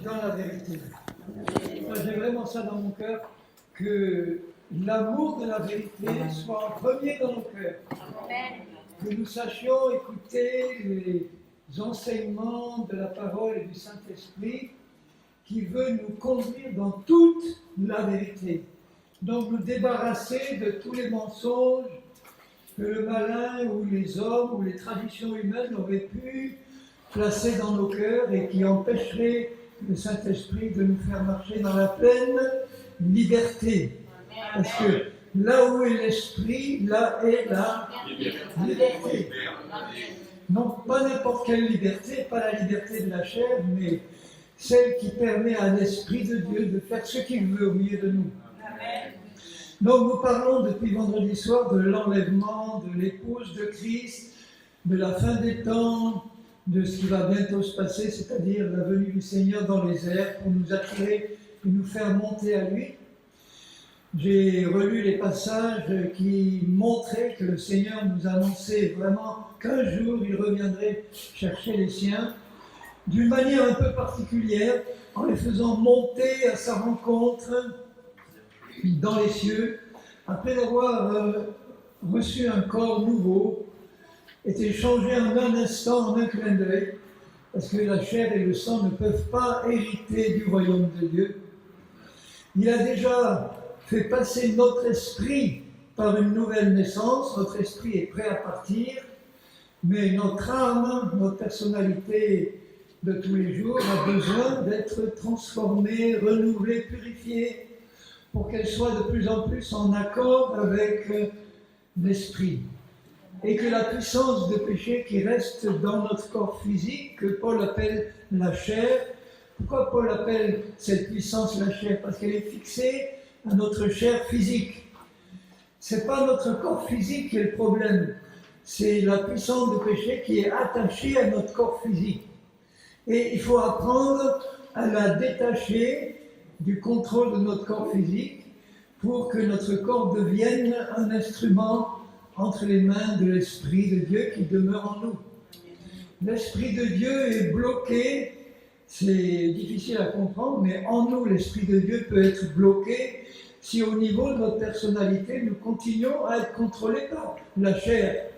dans la vérité. Moi, j'ai vraiment ça dans mon cœur, que l'amour de la vérité soit en premier dans nos cœurs. Que nous sachions écouter les enseignements de la parole et du Saint-Esprit qui veut nous conduire dans toute la vérité. Donc nous débarrasser de tous les mensonges que le malin ou les hommes ou les traditions humaines auraient pu placer dans nos cœurs et qui empêcheraient le Saint-Esprit de nous faire marcher dans la pleine liberté. Parce que là où est l'Esprit, là est la liberté. Non, pas n'importe quelle liberté, pas la liberté de la chair, mais celle qui permet à l'Esprit de Dieu de faire ce qu'il veut au milieu de nous. Donc nous parlons depuis vendredi soir de l'enlèvement de l'épouse de Christ, de la fin des temps, de ce qui va bientôt se passer, c'est-à-dire la venue du Seigneur dans les airs pour nous attirer et nous faire monter à lui. J'ai relu les passages qui montraient que le Seigneur nous annonçait vraiment qu'un jour il reviendrait chercher les siens, d'une manière un peu particulière, en les faisant monter à sa rencontre dans les cieux, après avoir reçu un corps nouveau, était changé en un instant, en un clin d'œil, parce que la chair et le sang ne peuvent pas hériter du royaume de Dieu. Il a déjà fait passer notre esprit par une nouvelle naissance, notre esprit est prêt à partir, mais notre âme, notre personnalité de tous les jours a besoin d'être transformée, renouvelée, purifiée, pour qu'elle soit de plus en plus en accord avec l'esprit. Et que la puissance de péché qui reste dans notre corps physique, que Paul appelle la chair, pourquoi Paul appelle cette puissance la chair? Parce qu'elle est fixée à notre chair physique. Ce n'est pas notre corps physique qui est le problème, c'est la puissance de péché qui est attachée à notre corps physique. Et il faut apprendre à la détacher du contrôle de notre corps physique pour que notre corps devienne un instrument entre les mains de l'Esprit de Dieu qui demeure en nous. L'Esprit de Dieu est bloqué, c'est difficile à comprendre, mais en nous, l'Esprit de Dieu peut être bloqué si au niveau de notre personnalité, nous continuons à être contrôlés par la chair,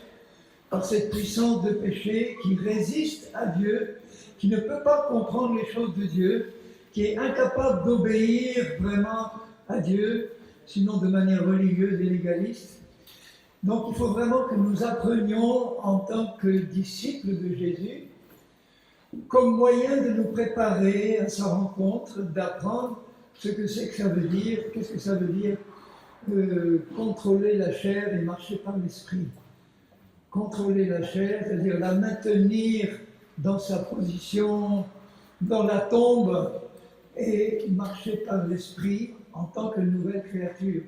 par cette puissance de péché qui résiste à Dieu, qui ne peut pas comprendre les choses de Dieu, qui est incapable d'obéir vraiment à Dieu, sinon de manière religieuse et légaliste. Donc il faut vraiment que nous apprenions en tant que disciples de Jésus, comme moyen de nous préparer à sa rencontre, d'apprendre ce que c'est que ça veut dire, qu'est-ce que ça veut dire contrôler la chair et marcher par l'esprit. Contrôler la chair, c'est-à-dire la maintenir dans sa position, dans la tombe, et marcher par l'esprit en tant que nouvelle créature.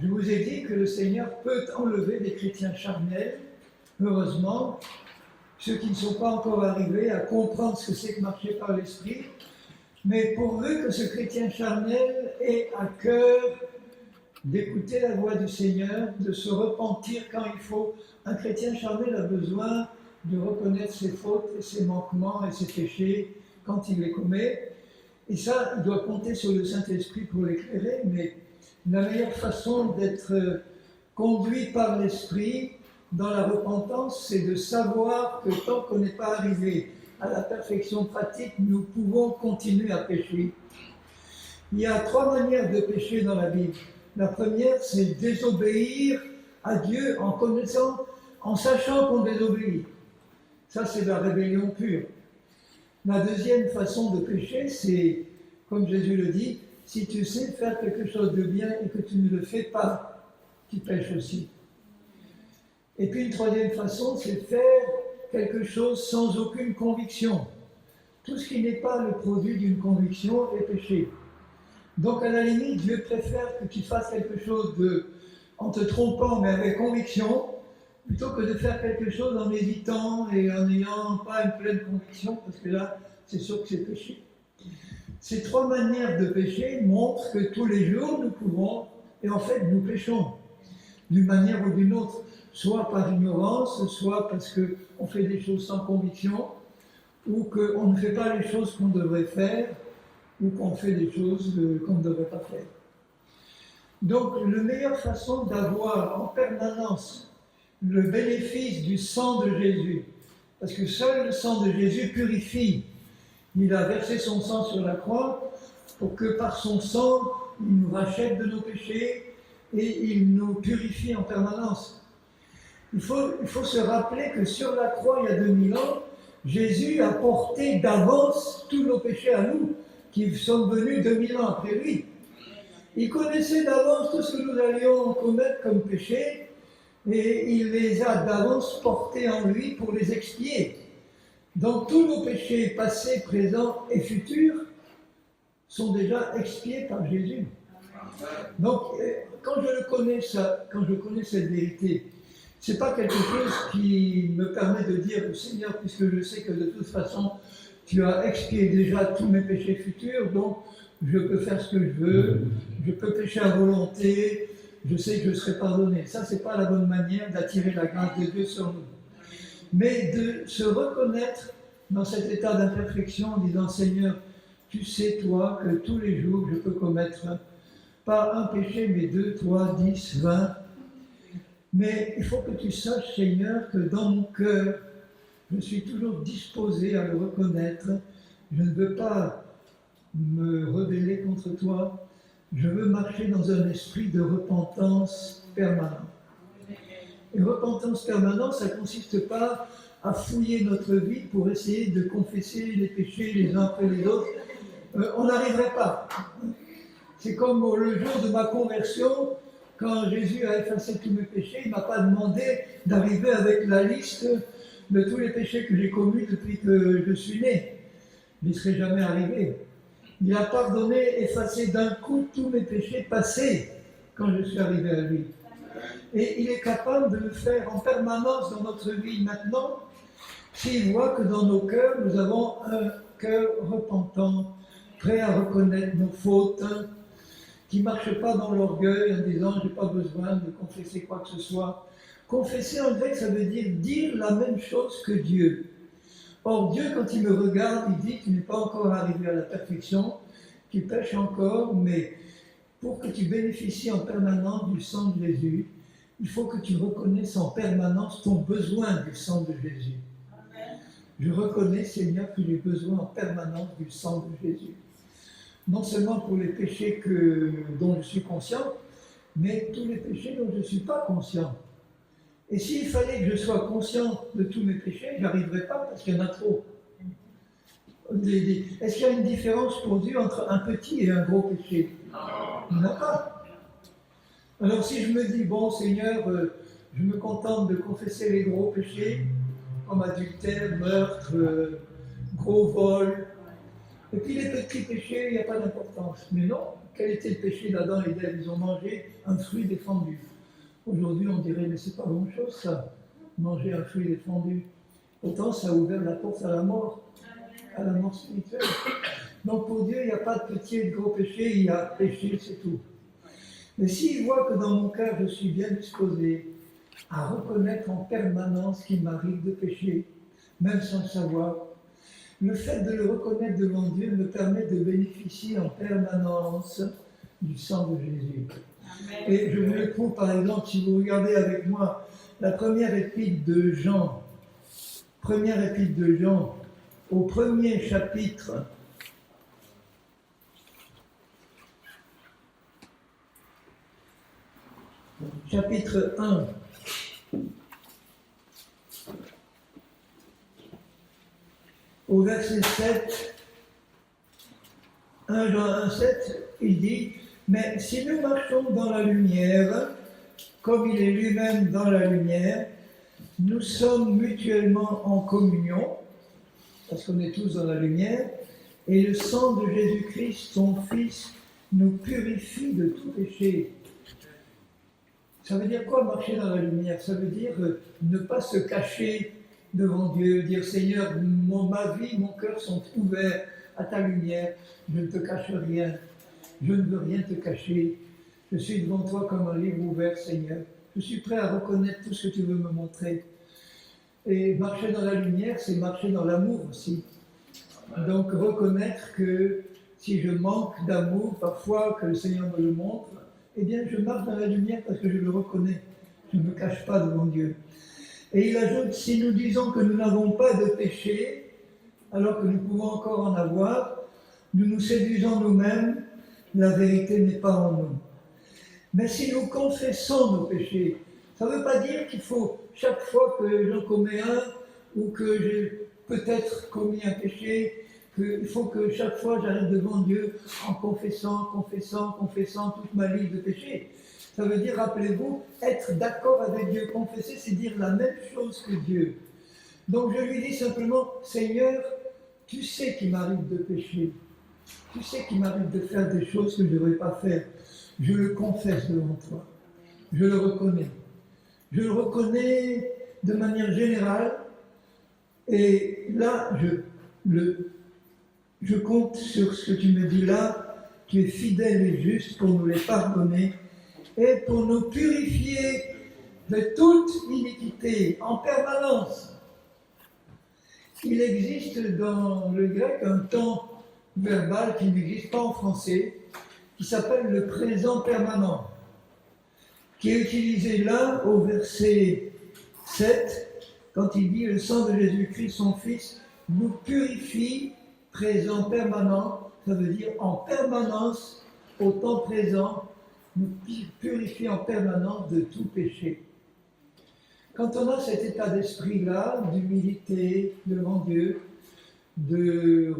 Je vous ai dit que le Seigneur peut enlever des chrétiens charnels, heureusement, ceux qui ne sont pas encore arrivés à comprendre ce que c'est que marcher par l'esprit, mais pourvu que ce chrétien charnel ait à cœur d'écouter la voix du Seigneur, de se repentir quand il faut. Un chrétien charnel a besoin de reconnaître ses fautes et ses manquements et ses péchés quand il les commet. Et ça, il doit compter sur le Saint-Esprit pour l'éclairer, mais la meilleure façon d'être conduit par l'Esprit dans la repentance, c'est de savoir que tant qu'on n'est pas arrivé à la perfection pratique, nous pouvons continuer à pécher. Il y a 3 manières de pécher dans la Bible. La première, c'est désobéir à Dieu en connaissant, en sachant qu'on désobéit. Ça, c'est la rébellion pure. La deuxième façon de pécher, c'est, comme Jésus le dit, si tu sais faire quelque chose de bien et que tu ne le fais pas, tu pêches aussi. Et puis une troisième façon, c'est faire quelque chose sans aucune conviction. Tout ce qui n'est pas le produit d'une conviction est péché. Donc à la limite, Dieu préfère que tu fasses quelque chose en te trompant mais avec conviction, plutôt que de faire quelque chose en hésitant et en n'ayant pas une pleine conviction, parce que là, c'est sûr que c'est péché. Ces 3 manières de pécher montrent que tous les jours, nous pouvons, et en fait, nous péchons, d'une manière ou d'une autre, soit par ignorance, soit parce qu'on fait des choses sans conviction, ou qu'on ne fait pas les choses qu'on devrait faire, ou qu'on fait des choses qu'on ne devrait pas faire. Donc, la meilleure façon d'avoir en permanence le bénéfice du sang de Jésus, parce que seul le sang de Jésus purifie. Il a versé son sang sur la croix pour que par son sang, il nous rachète de nos péchés et il nous purifie en permanence. Il faut se rappeler que sur la croix, il y a 2000 ans, Jésus a porté d'avance tous nos péchés à nous, qui sommes venus 2000 ans après lui. Il connaissait d'avance tout ce que nous allions commettre comme péché, et il les a d'avance portés en lui pour les expier. Donc tous nos péchés passés, présents et futurs sont déjà expiés par Jésus. Donc quand je connais cette vérité, c'est pas quelque chose qui me permet de dire au Seigneur, puisque je sais que de toute façon tu as expié déjà tous mes péchés futurs, donc je peux faire ce que je veux, je peux pécher à volonté, je sais que je serai pardonné. Ça, c'est pas la bonne manière d'attirer la grâce de Dieu sur nous. Mais de se reconnaître dans cet état d'imperfection en disant, Seigneur, tu sais, toi, que tous les jours, je peux commettre pas un péché, mais 2, 3, 10, 20. Mais il faut que tu saches, Seigneur, que dans mon cœur, je suis toujours disposé à le reconnaître. Je ne veux pas me rebeller contre toi. Je veux marcher dans un esprit de repentance permanente. Et repentance permanente, ça ne consiste pas à fouiller notre vie pour essayer de confesser les péchés les uns après les autres. On n'arriverait pas. C'est comme le jour de ma conversion, quand Jésus a effacé tous mes péchés, il ne m'a pas demandé d'arriver avec la liste de tous les péchés que j'ai commis depuis que je suis né. Je n'y serais jamais arrivé. Il a pardonné, effacé d'un coup tous mes péchés passés quand je suis arrivé à lui. Et il est capable de le faire en permanence dans notre vie maintenant, s'il voit que dans nos cœurs, nous avons un cœur repentant, prêt à reconnaître nos fautes, qui ne marche pas dans l'orgueil en disant « j'ai pas besoin de confesser quoi que ce soit ». Confesser en grec, ça veut dire la même chose que Dieu. Or, Dieu, quand il me regarde, il dit « tu n'es pas encore arrivé à la perfection, tu pèches encore, mais pour que tu bénéficies en permanence du sang de Jésus, il faut que tu reconnaisses en permanence ton besoin du sang de Jésus. » Je reconnais, Seigneur, que j'ai besoin en permanence du sang de Jésus. Non seulement pour les péchés dont je suis conscient, mais tous les péchés dont je ne suis pas conscient. Et s'il fallait que je sois conscient de tous mes péchés, je n'arriverais pas parce qu'il y en a trop. Est-ce qu'il y a une différence pour Dieu entre un petit et un gros péché? Il n'y en a pas. Alors si je me dis, bon Seigneur, je me contente de confesser les gros péchés, comme adultère, meurtre, gros vol, et puis les petits péchés, il n'y a pas d'importance. Mais non, quel était le péché d'Adam et d'Ève? Ils ont mangé un fruit défendu. Aujourd'hui, on dirait, mais c'est pas bonne chose ça, manger un fruit défendu. Pourtant, ça a ouvert la porte à la mort spirituelle. Donc pour Dieu, il n'y a pas de petit et de gros péché, il y a péché, c'est tout. Mais s'il voit que dans mon cœur, je suis bien disposé à reconnaître en permanence qu'il m'arrive de pécher, même sans le savoir, le fait de le reconnaître devant Dieu me permet de bénéficier en permanence du sang de Jésus. Amen. Et je vous le prouve par exemple, si vous regardez avec moi la première épître de Jean, au premier chapitre, chapitre 1, au verset 7, 1 Jean 1, 7, il dit « Mais si nous marchons dans la lumière, comme il est lui-même dans la lumière, nous sommes mutuellement en communion, parce qu'on est tous dans la lumière, et le sang de Jésus-Christ, son Fils, nous purifie de tout péché. » Ça veut dire quoi marcher dans la lumière? Ça veut dire ne pas se cacher devant Dieu, dire Seigneur, ma vie, mon cœur sont ouverts à ta lumière, je ne te cache rien, je ne veux rien te cacher, je suis devant toi comme un livre ouvert, Seigneur, je suis prêt à reconnaître tout ce que tu veux me montrer. Et marcher dans la lumière, c'est marcher dans l'amour aussi. Donc reconnaître que si je manque d'amour, parfois que le Seigneur me le montre, eh bien je marche dans la lumière parce que je le reconnais. Je ne me cache pas devant Dieu. Et il ajoute, si nous disons que nous n'avons pas de péché, alors que nous pouvons encore en avoir, nous nous séduisons nous-mêmes, la vérité n'est pas en nous. Mais si nous confessons nos péchés, ça ne veut pas dire qu'il faut, chaque fois que j'en commets un, ou que j'ai peut-être commis un péché, qu'il faut que chaque fois j'arrive devant Dieu en confessant toute ma liste de péchés. Ça veut dire, rappelez-vous, être d'accord avec Dieu. Confesser, c'est dire la même chose que Dieu. Donc je lui dis simplement, Seigneur, tu sais qu'il m'arrive de pécher. Tu sais qu'il m'arrive de faire des choses que je ne devrais pas faire. Je le confesse devant toi. Je le reconnais. Je le reconnais de manière générale. Et là, je compte sur ce que tu me dis là. Tu es fidèle et juste pour nous les pardonner et pour nous purifier de toute iniquité en permanence. Il existe dans le grec un temps verbal qui n'existe pas en français, qui s'appelle le présent permanent, qui est utilisé là au verset 7, quand il dit « Le sang de Jésus-Christ, son Fils, nous purifie, présent permanent », ça veut dire en permanence, au temps présent, nous purifie en permanence de tout péché. Quand on a cet état d'esprit-là, d'humilité devant Dieu, de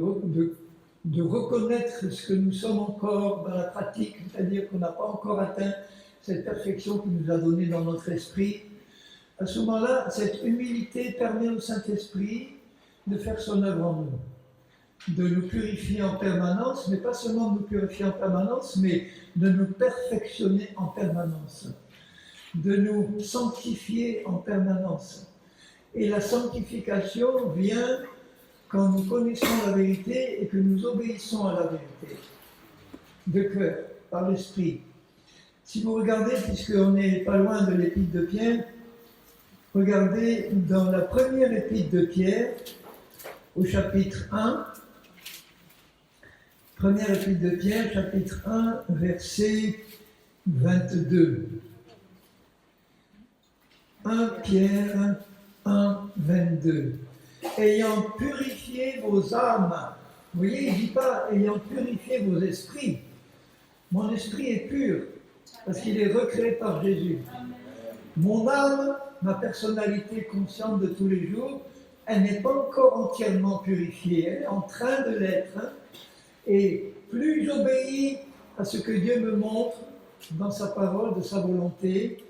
reconnaître ce que nous sommes encore dans la pratique, c'est-à-dire qu'on n'a pas encore atteint cette perfection qu'il nous a donnée dans notre esprit, à ce moment-là, cette humilité permet au Saint-Esprit de faire son œuvre en nous, de nous purifier en permanence, mais pas seulement de nous purifier en permanence, mais de nous perfectionner en permanence, de nous sanctifier en permanence. Et la sanctification vient quand nous connaissons la vérité et que nous obéissons à la vérité, de cœur, par l'esprit. Si vous regardez, puisqu'on n'est pas loin de l'épître de Pierre, regardez dans la première épître de Pierre, au chapitre 1, première épître de Pierre, chapitre 1, verset 22. 1 Pierre 1, 22. Ayant purifié vos âmes. Vous voyez, il ne dit pas ayant purifié vos esprits. Mon esprit est pur, parce qu'il est recréé par Jésus. Mon âme, ma personnalité consciente de tous les jours, elle n'est pas encore entièrement purifiée, elle est en train de l'être. Et plus j'obéis à ce que Dieu me montre dans sa parole, de sa volonté,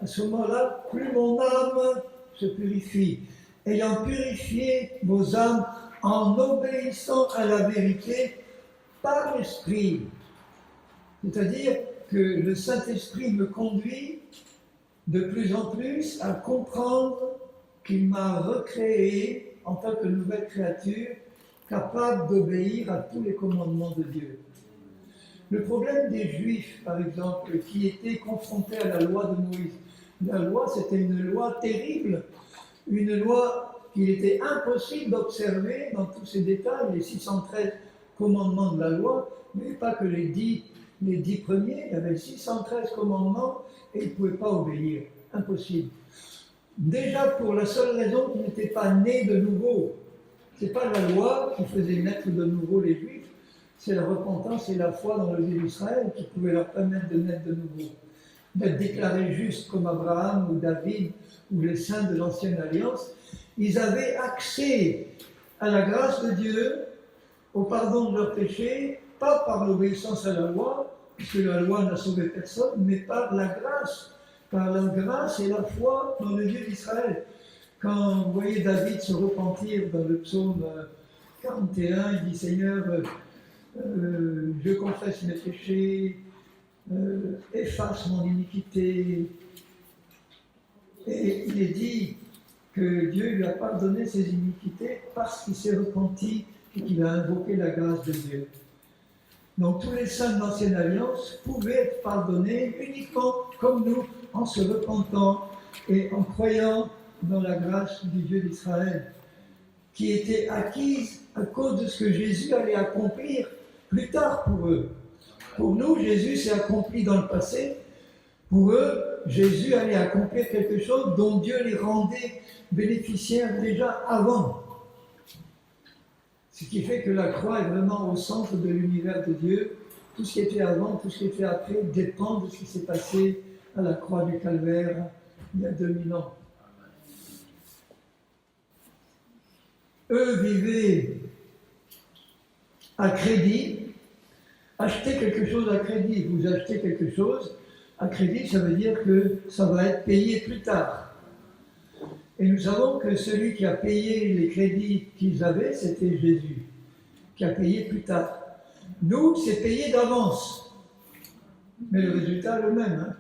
à ce moment-là, plus mon âme se purifie. Ayant purifié vos âmes en obéissant à la vérité par l'Esprit. C'est-à-dire que le Saint-Esprit me conduit de plus en plus à comprendre qu'il m'a recréé en tant que nouvelle créature, capable d'obéir à tous les commandements de Dieu. Le problème des Juifs, par exemple, qui étaient confrontés à la loi de Moïse, la loi, c'était une loi terrible, une loi qu'il était impossible d'observer dans tous ses détails, les 613 commandements de la loi, mais pas que les 10 premiers, il y avait 613 commandements et ils ne pouvaient pas obéir, impossible. Déjà pour la seule raison qu'ils n'étaient pas nés de nouveau. Ce n'est pas la loi qui faisait naître de nouveau les Juifs, c'est la repentance et la foi dans le Dieu d'Israël qui pouvait leur permettre de naître de nouveau, d'être déclarés justes comme Abraham ou David ou les saints de l'Ancienne Alliance. Ils avaient accès à la grâce de Dieu, au pardon de leurs péchés, pas par l'obéissance à la loi, puisque la loi n'a sauvé personne, mais par la grâce et la foi dans le Dieu d'Israël. Quand vous voyez David se repentir dans le psaume 41, il dit « Seigneur, je confesse mes péchés, efface mon iniquité ». Et il est dit que Dieu lui a pardonné ses iniquités parce qu'il s'est repenti et qu'il a invoqué la grâce de Dieu. Donc tous les saints de l'Ancienne Alliance pouvaient être pardonnés uniquement comme nous, en se repentant et en croyant dans la grâce du Dieu d'Israël. qui était acquise à cause de ce que Jésus allait accomplir plus tard pour eux. Pour nous, Jésus s'est accompli dans le passé. Pour eux, Jésus allait accomplir quelque chose dont Dieu les rendait bénéficiaires déjà avant. Ce qui fait que la croix est vraiment au centre de l'univers de Dieu. Tout ce qui était avant, tout ce qui était après dépend de ce qui s'est passé à la croix du Calvaire il y a 2000 ans. Eux vivaient à crédit. Acheter quelque chose à crédit, vous achetez quelque chose à crédit, ça veut dire que ça va être payé plus tard. Et nous savons que celui qui a payé les crédits qu'ils avaient, c'était Jésus, qui a payé plus tard. Nous, c'est payé d'avance. Mais le résultat est le même, hein.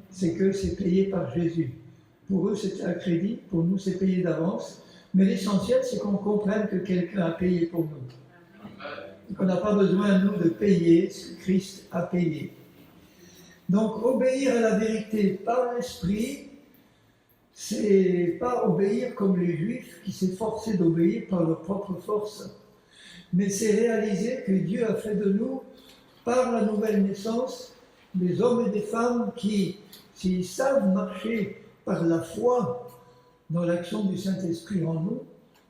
C'est que c'est payé par Jésus. Pour eux, c'était à crédit, pour nous, c'est payé d'avance. Mais l'essentiel, c'est qu'on comprenne que quelqu'un a payé pour nous. Et qu'on n'a pas besoin, nous, de payer ce que Christ a payé. Donc, obéir à la vérité par l'esprit, c'est pas obéir comme les Juifs qui s'efforçaient d'obéir par leur propre force, mais c'est réaliser que Dieu a fait de nous, par la nouvelle naissance, des hommes et des femmes qui, s'ils savent marcher par la foi dans l'action du Saint-Esprit en nous,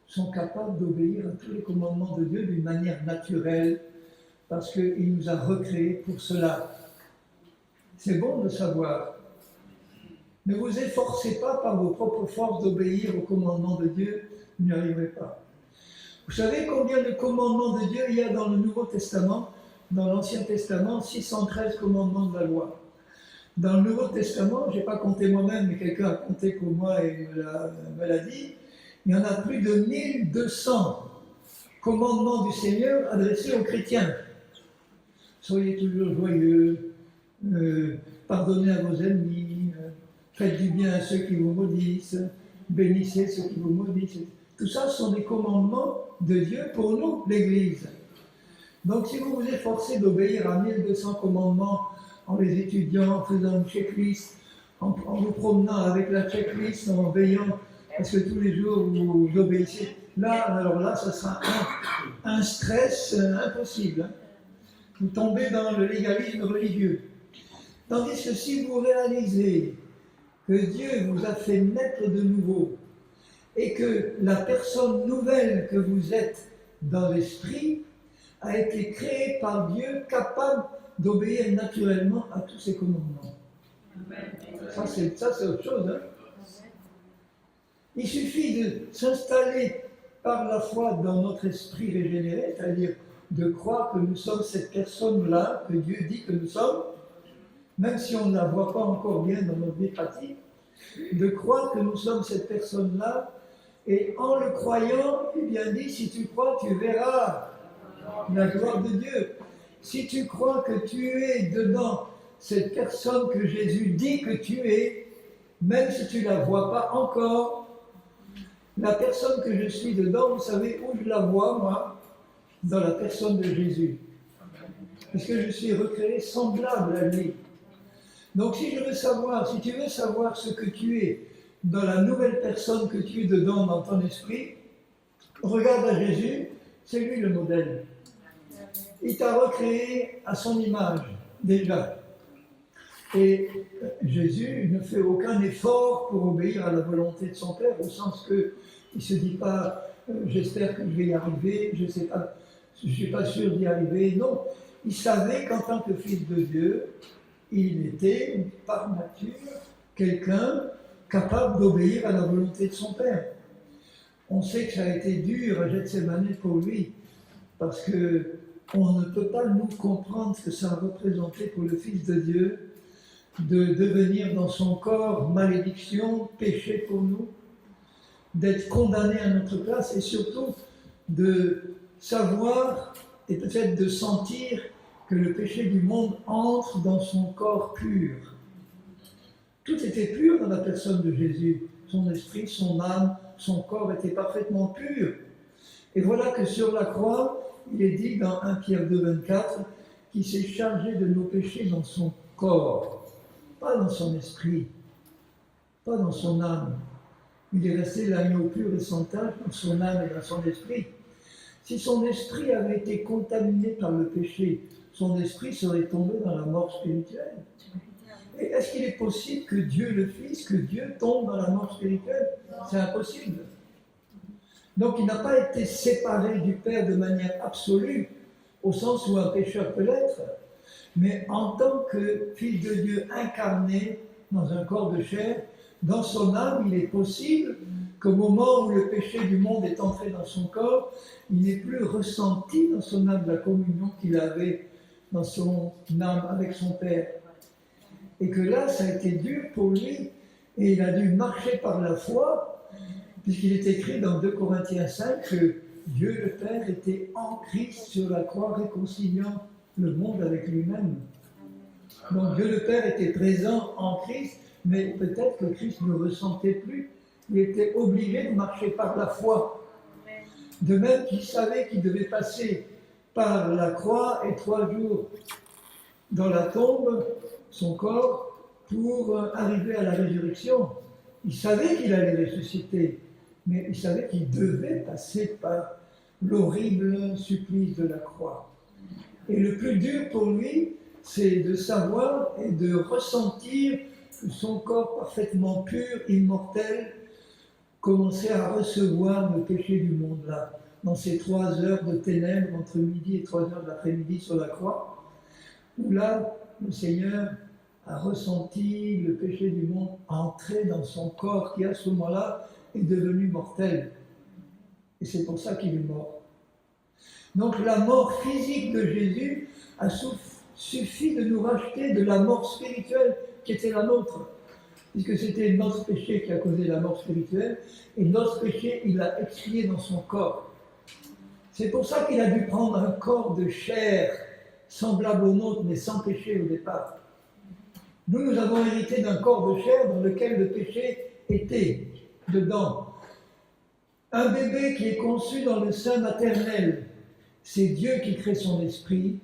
sont capables d'obéir à tous les commandements de Dieu d'une manière naturelle, parce qu'il nous a recréés pour cela. C'est bon de savoir. Ne vous efforcez pas par vos propres forces d'obéir aux commandements de Dieu, vous n'y arriverez pas. Vous savez combien de commandements de Dieu il y a dans le Nouveau Testament? Dans l'Ancien Testament, 613 commandements de la loi. Dans le Nouveau Testament, je n'ai pas compté moi-même, mais quelqu'un a compté pour moi et me l'a dit, il y en a plus de 1200 commandements du Seigneur adressés aux chrétiens. Soyez toujours joyeux, pardonnez à vos ennemis, faites du bien à ceux qui vous maudissent, bénissez ceux qui vous maudissent. Tout ça sont des commandements de Dieu pour nous, l'Église. Donc si vous vous efforcez d'obéir à 1200 commandements en les étudiant, en faisant une checklist, en vous promenant avec la checklist, en veillant à ce que tous les jours vous obéissez, alors là, ça sera un stress impossible. Vous tombez dans le légalisme religieux. Tandis que si vous réalisez que Dieu vous a fait naître de nouveau et que la personne nouvelle que vous êtes dans l'esprit a été créée par Dieu, capable d'obéir naturellement à tous ses commandements. Ça, c'est autre chose. Hein? Il suffit de s'installer par la foi dans notre esprit régénéré, c'est-à-dire de croire que nous sommes cette personne-là, que Dieu dit que nous sommes, même si on ne la voit pas encore bien dans notre vie pratique, de croire que nous sommes cette personne-là, et en le croyant, il bien dit, si tu crois, tu verras la gloire de Dieu. Si tu crois que tu es dedans cette personne que Jésus dit que tu es, même si tu ne la vois pas encore, la personne que je suis dedans, vous savez où je la vois, moi? Dans la personne de Jésus. Parce que je suis recréé semblable à lui. Donc si tu veux savoir ce que tu es dans la nouvelle personne que tu es dedans dans ton esprit, regarde à Jésus, c'est lui le modèle. Il t'a recréé à son image, déjà. Et Jésus ne fait aucun effort pour obéir à la volonté de son Père, au sens qu'il ne se dit pas j'espère que je vais y arriver, je ne suis pas sûr d'y arriver. Non, il savait qu'en tant que fils de Dieu, il était par nature quelqu'un capable d'obéir à la volonté de son Père. On sait que ça a été dur à Gethsémani pour lui, parce qu'on ne peut pas nous comprendre ce que ça a représenté pour le Fils de Dieu de devenir dans son corps malédiction, péché pour nous, d'être condamné à notre place et surtout de savoir et peut-être de sentir que le péché du monde entre dans son corps pur. Tout était pur dans la personne de Jésus. Son esprit, son âme, son corps étaient parfaitement purs. Et voilà que sur la croix, il est dit dans 1 Pierre 2, 24, qu'il s'est chargé de nos péchés dans son corps, pas dans son esprit, pas dans son âme. il est resté l'agneau pur et sans tache dans son âme et dans son esprit. Si son esprit avait été contaminé par le péché, son esprit serait tombé dans la mort spirituelle. Et est-ce qu'il est possible que Dieu le Fils, que Dieu tombe dans la mort spirituelle? C'est impossible. Donc il n'a pas été séparé du Père de manière absolue, au sens où un pécheur peut l'être, mais en tant que Fils de Dieu incarné dans un corps de chair, dans son âme, il est possible qu'au moment où le péché du monde est entré dans son corps, il n'ait plus ressenti dans son âme la communion qu'il avait dans son âme avec son Père. Et que là, ça a été dur pour lui, et il a dû marcher par la foi, puisqu'il est écrit dans 2 Corinthiens 5 que Dieu le Père était en Christ sur la croix, réconciliant le monde avec lui-même. Donc Dieu le Père était présent en Christ, mais peut-être que Christ ne ressentait plus. Il était obligé de marcher par la foi. De même qu'il savait qu'il devait passer par la croix et 3 jours dans la tombe, son corps, pour arriver à la résurrection. Il savait qu'il allait ressusciter, mais il savait qu'il devait passer par l'horrible supplice de la croix. Et le plus dur pour lui, c'est de savoir et de ressentir que son corps parfaitement pur, immortel, commençait à recevoir le péché du monde là, dans ces 3 heures de ténèbres entre midi et 3 heures de l'après-midi sur la croix, où là, le Seigneur a ressenti le péché du monde entrer dans son corps qui à ce moment-là est devenu mortel. Et c'est pour ça qu'il est mort. Donc la mort physique de Jésus a suffi de nous racheter de la mort spirituelle qui était la nôtre. Puisque c'était notre péché qui a causé la mort spirituelle, et notre péché, il l'a expié dans son corps. C'est pour ça qu'il a dû prendre un corps de chair, semblable au nôtre, mais sans péché au départ. Nous avons hérité d'un corps de chair dans lequel le péché était dedans. Un bébé qui est conçu dans le sein maternel, c'est Dieu qui crée son esprit,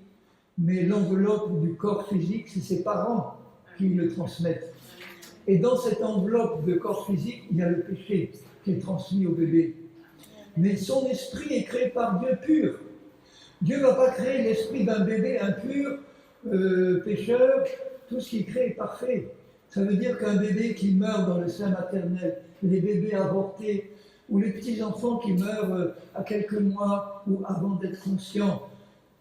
mais l'enveloppe du corps physique, c'est ses parents qui le transmettent. Et dans cette enveloppe de corps physique, il y a le péché qui est transmis au bébé. Mais son esprit est créé par Dieu pur. Dieu ne va pas créer l'esprit d'un bébé impur, pécheur. Tout ce qu'il crée est parfait. Ça veut dire qu'un bébé qui meurt dans le sein maternel, les bébés avortés, ou les petits-enfants qui meurent à quelques mois ou avant d'être conscients,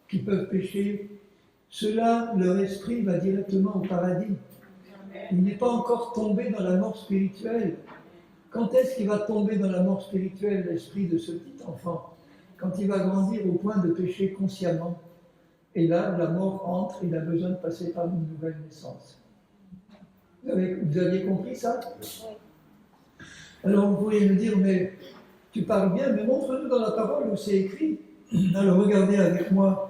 qui peuvent pécher, ceux-là, leur esprit va directement au paradis. Il n'est pas encore tombé dans la mort spirituelle. Quand est-ce qu'il va tomber dans la mort spirituelle, l'esprit de ce petit enfant? Quand il va grandir au point de pécher consciemment. Et là, la mort entre, il a besoin de passer par une nouvelle naissance. Vous aviez compris ça? Alors vous pourriez me dire, mais tu parles bien, mais montre-nous dans la parole où c'est écrit. Alors regardez avec moi.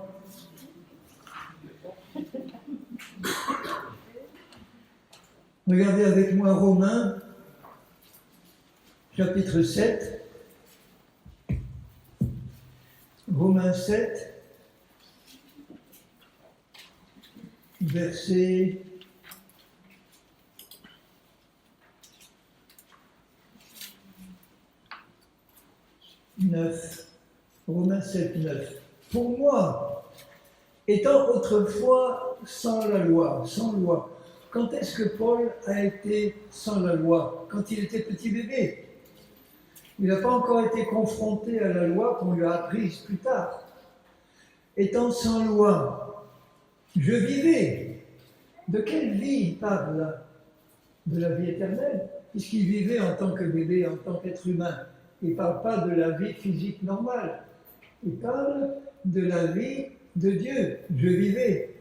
Regardez avec moi Romains, chapitre 7. Romains 7. Verset 9. Romains 7, 9. Pour moi, étant autrefois sans la loi, quand est-ce que Paul a été sans la loi? Quand il était petit bébé. Il n'a pas encore été confronté à la loi qu'on lui a apprise plus tard. Étant sans loi, je vivais. De quelle vie il parle là? De la vie éternelle, puisqu'il vivait en tant que bébé, en tant qu'être humain. Il ne parle pas de la vie physique normale. Il parle de la vie de Dieu. Je vivais.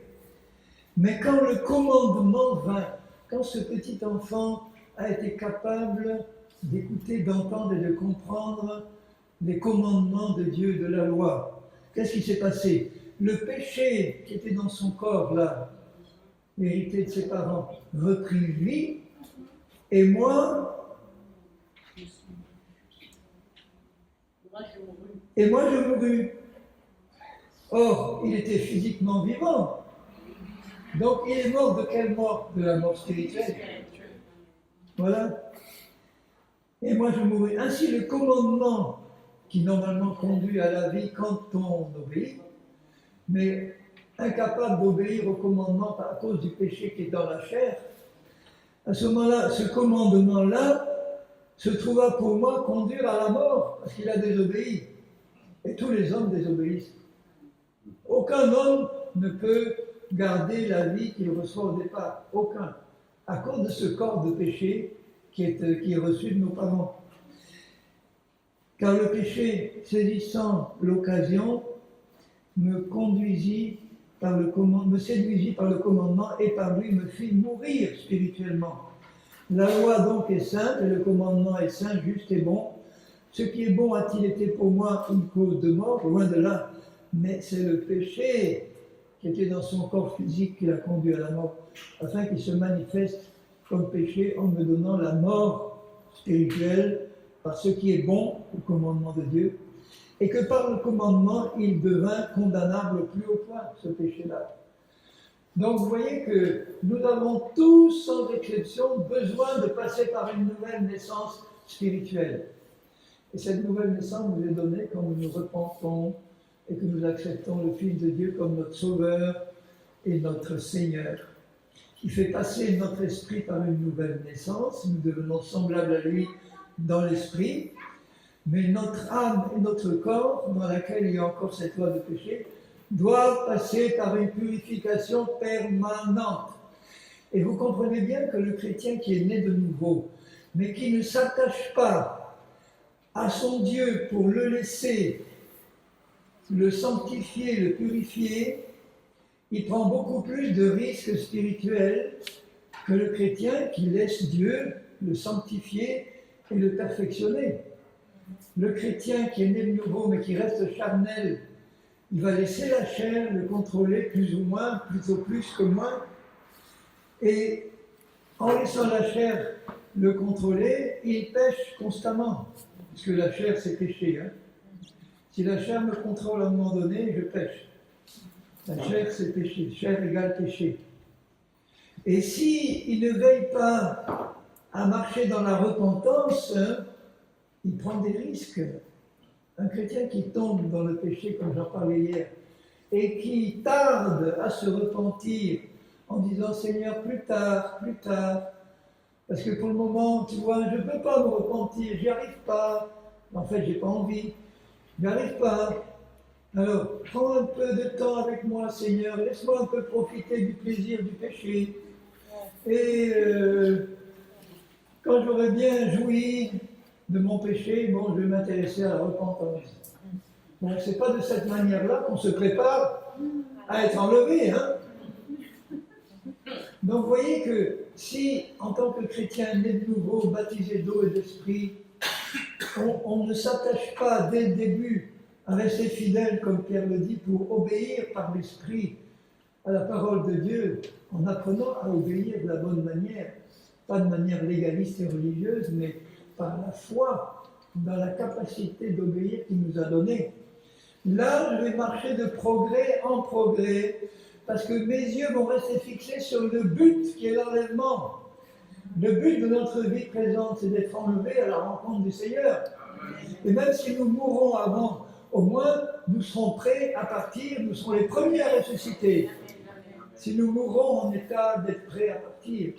Mais quand le commandement vint, quand ce petit enfant a été capable d'écouter, d'entendre et de comprendre les commandements de Dieu, de la loi, qu'est-ce qui s'est passé? Le péché qui était dans son corps, là, hérité de ses parents, reprit vie, et moi, je mourus. Or, il était physiquement vivant. Donc, il est mort de quelle mort? De la mort spirituelle. Voilà. et moi je mourrai. Ainsi le commandement qui normalement conduit à la vie quand on obéit, mais incapable d'obéir au commandement à cause du péché qui est dans la chair, à ce moment-là, ce commandement-là se trouva pour moi conduire à la mort, parce qu'il a désobéi. Et tous les hommes désobéissent. Aucun homme ne peut garder la vie qu'il reçoit au départ. Aucun. À cause de ce corps de péché qui est reçu de nos parents. Car le péché, saisissant l'occasion, me séduisit par le commandement et par lui me fit mourir spirituellement. La loi donc est sainte et le commandement est saint, juste et bon. Ce qui est bon a-t-il été pour moi une cause de mort? Loin de là. Mais c'est le péché qui était dans son corps physique qui l'a conduit à la mort, afin qu'il se manifeste comme péché en me donnant la mort spirituelle par ce qui est bon au commandement de Dieu, et que par le commandement, il devint condamnable au plus haut point, ce péché-là. Donc vous voyez que nous avons tous, sans exception, besoin de passer par une nouvelle naissance spirituelle. Et cette nouvelle naissance nous est donnée quand nous nous repentons et que nous acceptons le Fils de Dieu comme notre Sauveur et notre Seigneur. Il fait passer notre esprit par une nouvelle naissance, nous devenons semblables à lui dans l'esprit, mais notre âme et notre corps, dans laquelle il y a encore cette loi de péché, doivent passer par une purification permanente. Et vous comprenez bien que le chrétien qui est né de nouveau, mais qui ne s'attache pas à son Dieu pour le laisser, le sanctifier, le purifier, il prend beaucoup plus de risques spirituels que le chrétien qui laisse Dieu le sanctifier et le perfectionner. Le chrétien qui est né de nouveau mais qui reste charnel, il va laisser la chair le contrôler plus ou moins, plutôt plus que moins. Et en laissant la chair le contrôler, il pêche constamment. Parce que la chair, c'est péché. Hein. Si la chair me contrôle à un moment donné, je pêche. La chair, c'est péché. Chair égale péché. Et s'il ne veille pas à marcher dans la repentance, hein, il prend des risques. Un chrétien qui tombe dans le péché, comme j'en parlais hier, et qui tarde à se repentir en disant « Seigneur, plus tard, parce que pour le moment, tu vois, je ne peux pas me repentir, j'y arrive pas. En fait, j'ai pas envie, j'y arrive pas. Alors, prends un peu de temps avec moi, Seigneur, laisse-moi un peu profiter du plaisir du péché. Et quand j'aurai bien joui de mon péché, bon, je vais m'intéresser à la repentance. » Donc, c'est pas de cette manière-là qu'on se prépare à être enlevé, hein. Donc, vous voyez que si, en tant que chrétien né de nouveau, baptisé d'eau et d'esprit, on ne s'attache pas dès le début à rester fidèle, comme Pierre le dit, pour obéir par l'esprit à la parole de Dieu, en apprenant à obéir de la bonne manière, pas de manière légaliste et religieuse, mais par la foi, dans la capacité d'obéir qu'il nous a donnée. Là, je vais marcher de progrès en progrès, parce que mes yeux vont rester fixés sur le but qui est l'enlèvement. Le but de notre vie présente, c'est d'être enlevés à la rencontre du Seigneur. Et même si nous mourrons avant, au moins, nous serons prêts à partir, nous serons les premiers à ressusciter. Si nous mourrons en état d'être prêts à partir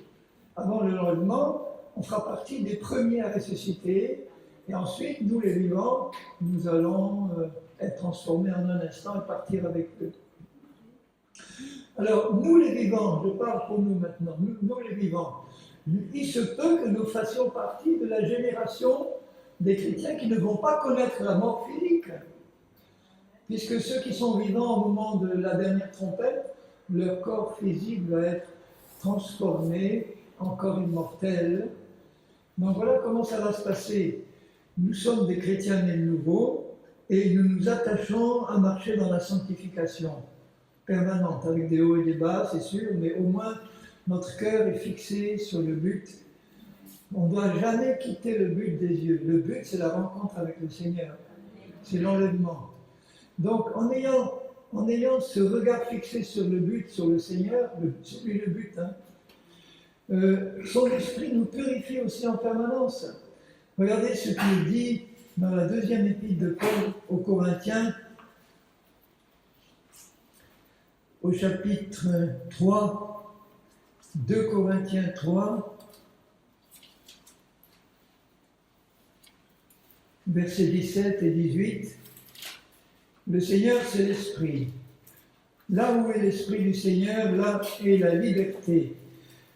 avant l'enlèvement, on fera partie des premiers à ressusciter. Et ensuite, nous les vivants, nous allons être transformés en un instant et partir avec eux. Alors, nous les vivants, je parle pour nous maintenant, nous les vivants, il se peut que nous fassions partie de la génération des chrétiens qui ne vont pas connaître la mort physique. Puisque ceux qui sont vivants au moment de la dernière trompette, leur corps physique va être transformé en corps immortel. Donc voilà comment ça va se passer. Nous sommes des chrétiens nés de nouveau et nous nous attachons à marcher dans la sanctification permanente, avec des hauts et des bas, c'est sûr, mais au moins notre cœur est fixé sur le but. On ne doit jamais quitter le but des yeux. Le but, c'est la rencontre avec le Seigneur. C'est l'enlèvement. Donc, en ayant ce regard fixé sur le but, sur le Seigneur, c'est lui le but, hein, son esprit nous purifie aussi en permanence. Regardez ce qu'il dit dans la deuxième épître de Paul aux Corinthiens, au chapitre 3, 2 Corinthiens 3, versets 17 et 18. Le Seigneur, c'est l'Esprit. Là où est l'Esprit du Seigneur, là est la liberté.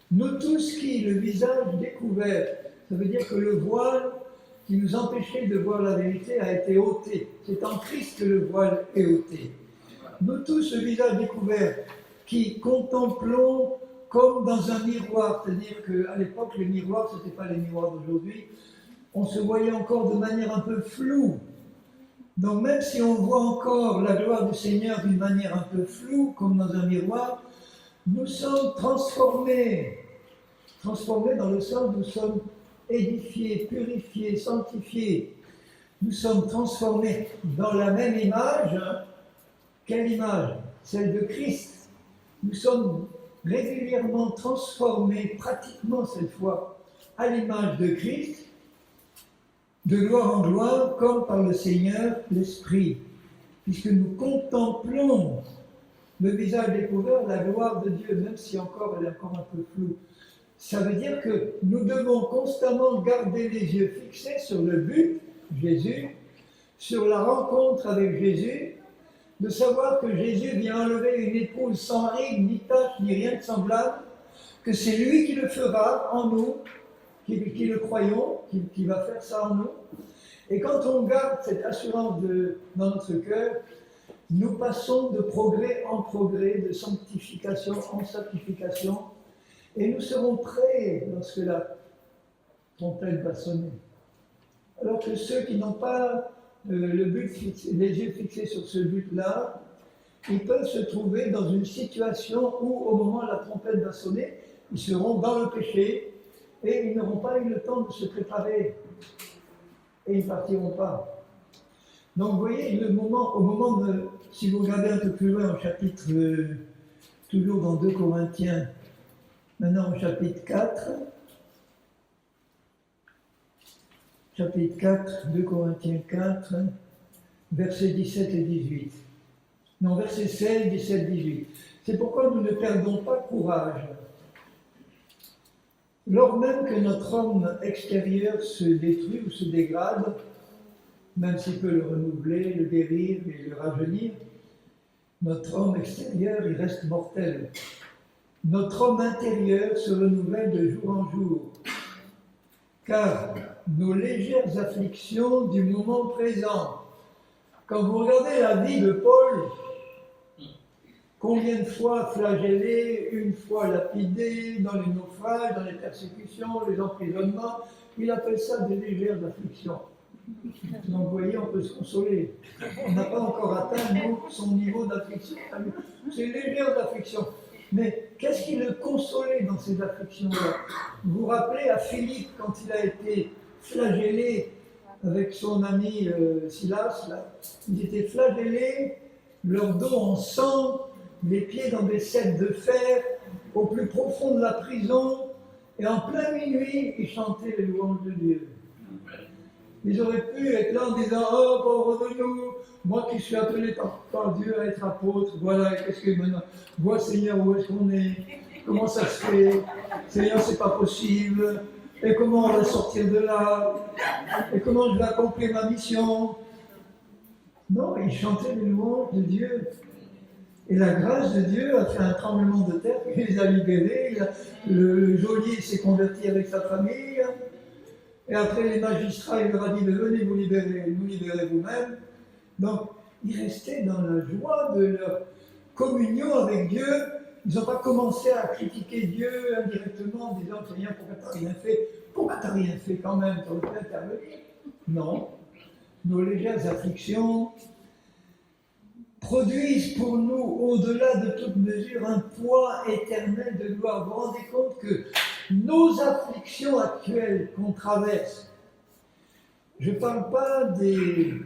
Nous tous qui, le visage découvert, ça veut dire que le voile qui nous empêchait de voir la vérité a été ôté. C'est en Christ que le voile est ôté. Nous tous, le visage découvert, qui contemplons comme dans un miroir, c'est-à-dire qu'à l'époque, les miroirs, ce n'étaient pas les miroirs d'aujourd'hui, on se voyait encore de manière un peu floue. Donc même si on voit encore la gloire du Seigneur d'une manière un peu floue, comme dans un miroir, nous sommes transformés. Transformés dans le sens où nous sommes édifiés, purifiés, sanctifiés. Nous sommes transformés dans la même image. Quelle image? Celle de Christ. Nous sommes régulièrement transformés, pratiquement cette fois, à l'image de Christ, de gloire en gloire, comme par le Seigneur l'Esprit, puisque nous contemplons le visage découvert, la gloire de Dieu, même si encore elle est encore un peu floue. Ça veut dire que nous devons constamment garder les yeux fixés sur le but, Jésus, sur la rencontre avec Jésus, de savoir que Jésus vient enlever une épouse sans ride, ni tache, ni rien de semblable, que c'est lui qui le fera en nous, qui le croyons, qui va faire ça en nous. Et quand on garde cette assurance dans notre cœur, nous passons de progrès en progrès, de sanctification en sanctification, et nous serons prêts lorsque la trompette va sonner. Alors que ceux qui n'ont pas le but fixé, les yeux fixés sur ce but-là, ils peuvent se trouver dans une situation où, au moment où la trompette va sonner, ils seront dans le péché et ils n'auront pas eu le temps de se préparer et ils ne partiront pas. Donc, vous voyez, au moment de, si vous regardez un peu plus loin au chapitre, toujours dans 2 Corinthiens, maintenant au chapitre 4, 2 Corinthiens 4, versets 17 et 18. Non, versets 16, 17, 18. C'est pourquoi nous ne perdons pas courage. Lors même que notre homme extérieur se détruit ou se dégrade, même s'il peut le renouveler, le guérir et le rajeunir, notre homme extérieur, il reste mortel. Notre homme intérieur se renouvelle de jour en jour, car nos légères afflictions du moment présent, quand vous regardez la vie de Paul, combien de fois flagellé, une fois lapidé, dans les naufrages, dans les persécutions, les emprisonnements, il appelle ça des légères afflictions. Donc vous voyez, on peut se consoler. On n'a pas encore atteint, nous, son niveau d'affliction. C'est légère d'affliction. Mais qu'est-ce qui le consolait dans ces afflictions-là? Vous vous rappelez à Philippe, quand il a été flagellé avec son ami Silas, là, ils étaient flagellés, leur dos en sang, les pieds dans des settes de fer, au plus profond de la prison, et en plein minuit, ils chantaient les louanges de Dieu. Ils auraient pu être là en disant « Oh, pauvre de nous, moi qui suis appelé par Dieu à être apôtre, voilà, qu'est-ce que maintenant, vois Seigneur, où est-ce qu'on est, comment ça se fait, Seigneur, c'est pas possible, et comment on va sortir de là, et comment je vais accomplir ma mission ?» Non, ils chantaient les louanges de Dieu. Et la grâce de Dieu a fait un tremblement de terre, il les a libérés, le geôlier s'est converti avec sa famille, et après les magistrats, il leur a dit, venez vous libérer vous-même. Donc, ils restaient dans la joie de leur communion avec Dieu. Ils n'ont pas commencé à critiquer Dieu indirectement en disant, Seigneur, pourquoi tu n'as rien fait? Pourquoi tu n'as rien fait quand même? Tu aurais pu intervenir. Non. Nos légères afflictions produisent pour nous, au-delà de toute mesure, un poids éternel de gloire. Vous vous rendez compte que nos afflictions actuelles qu'on traverse, je ne parle pas des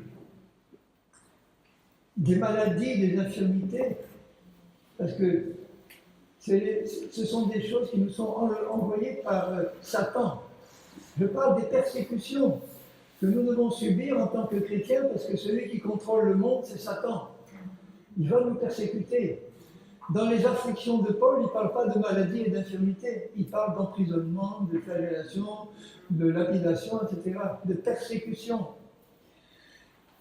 maladies, des infirmités, parce que ce sont des choses qui nous sont envoyées par Satan. Je parle des persécutions que nous devons subir en tant que chrétiens, parce que celui qui contrôle le monde, c'est Satan. Il va nous persécuter. Dans les afflictions de Paul, il ne parle pas de maladie et d'infirmité. Il parle d'emprisonnement, de flagellation, de lapidation, etc., de persécution.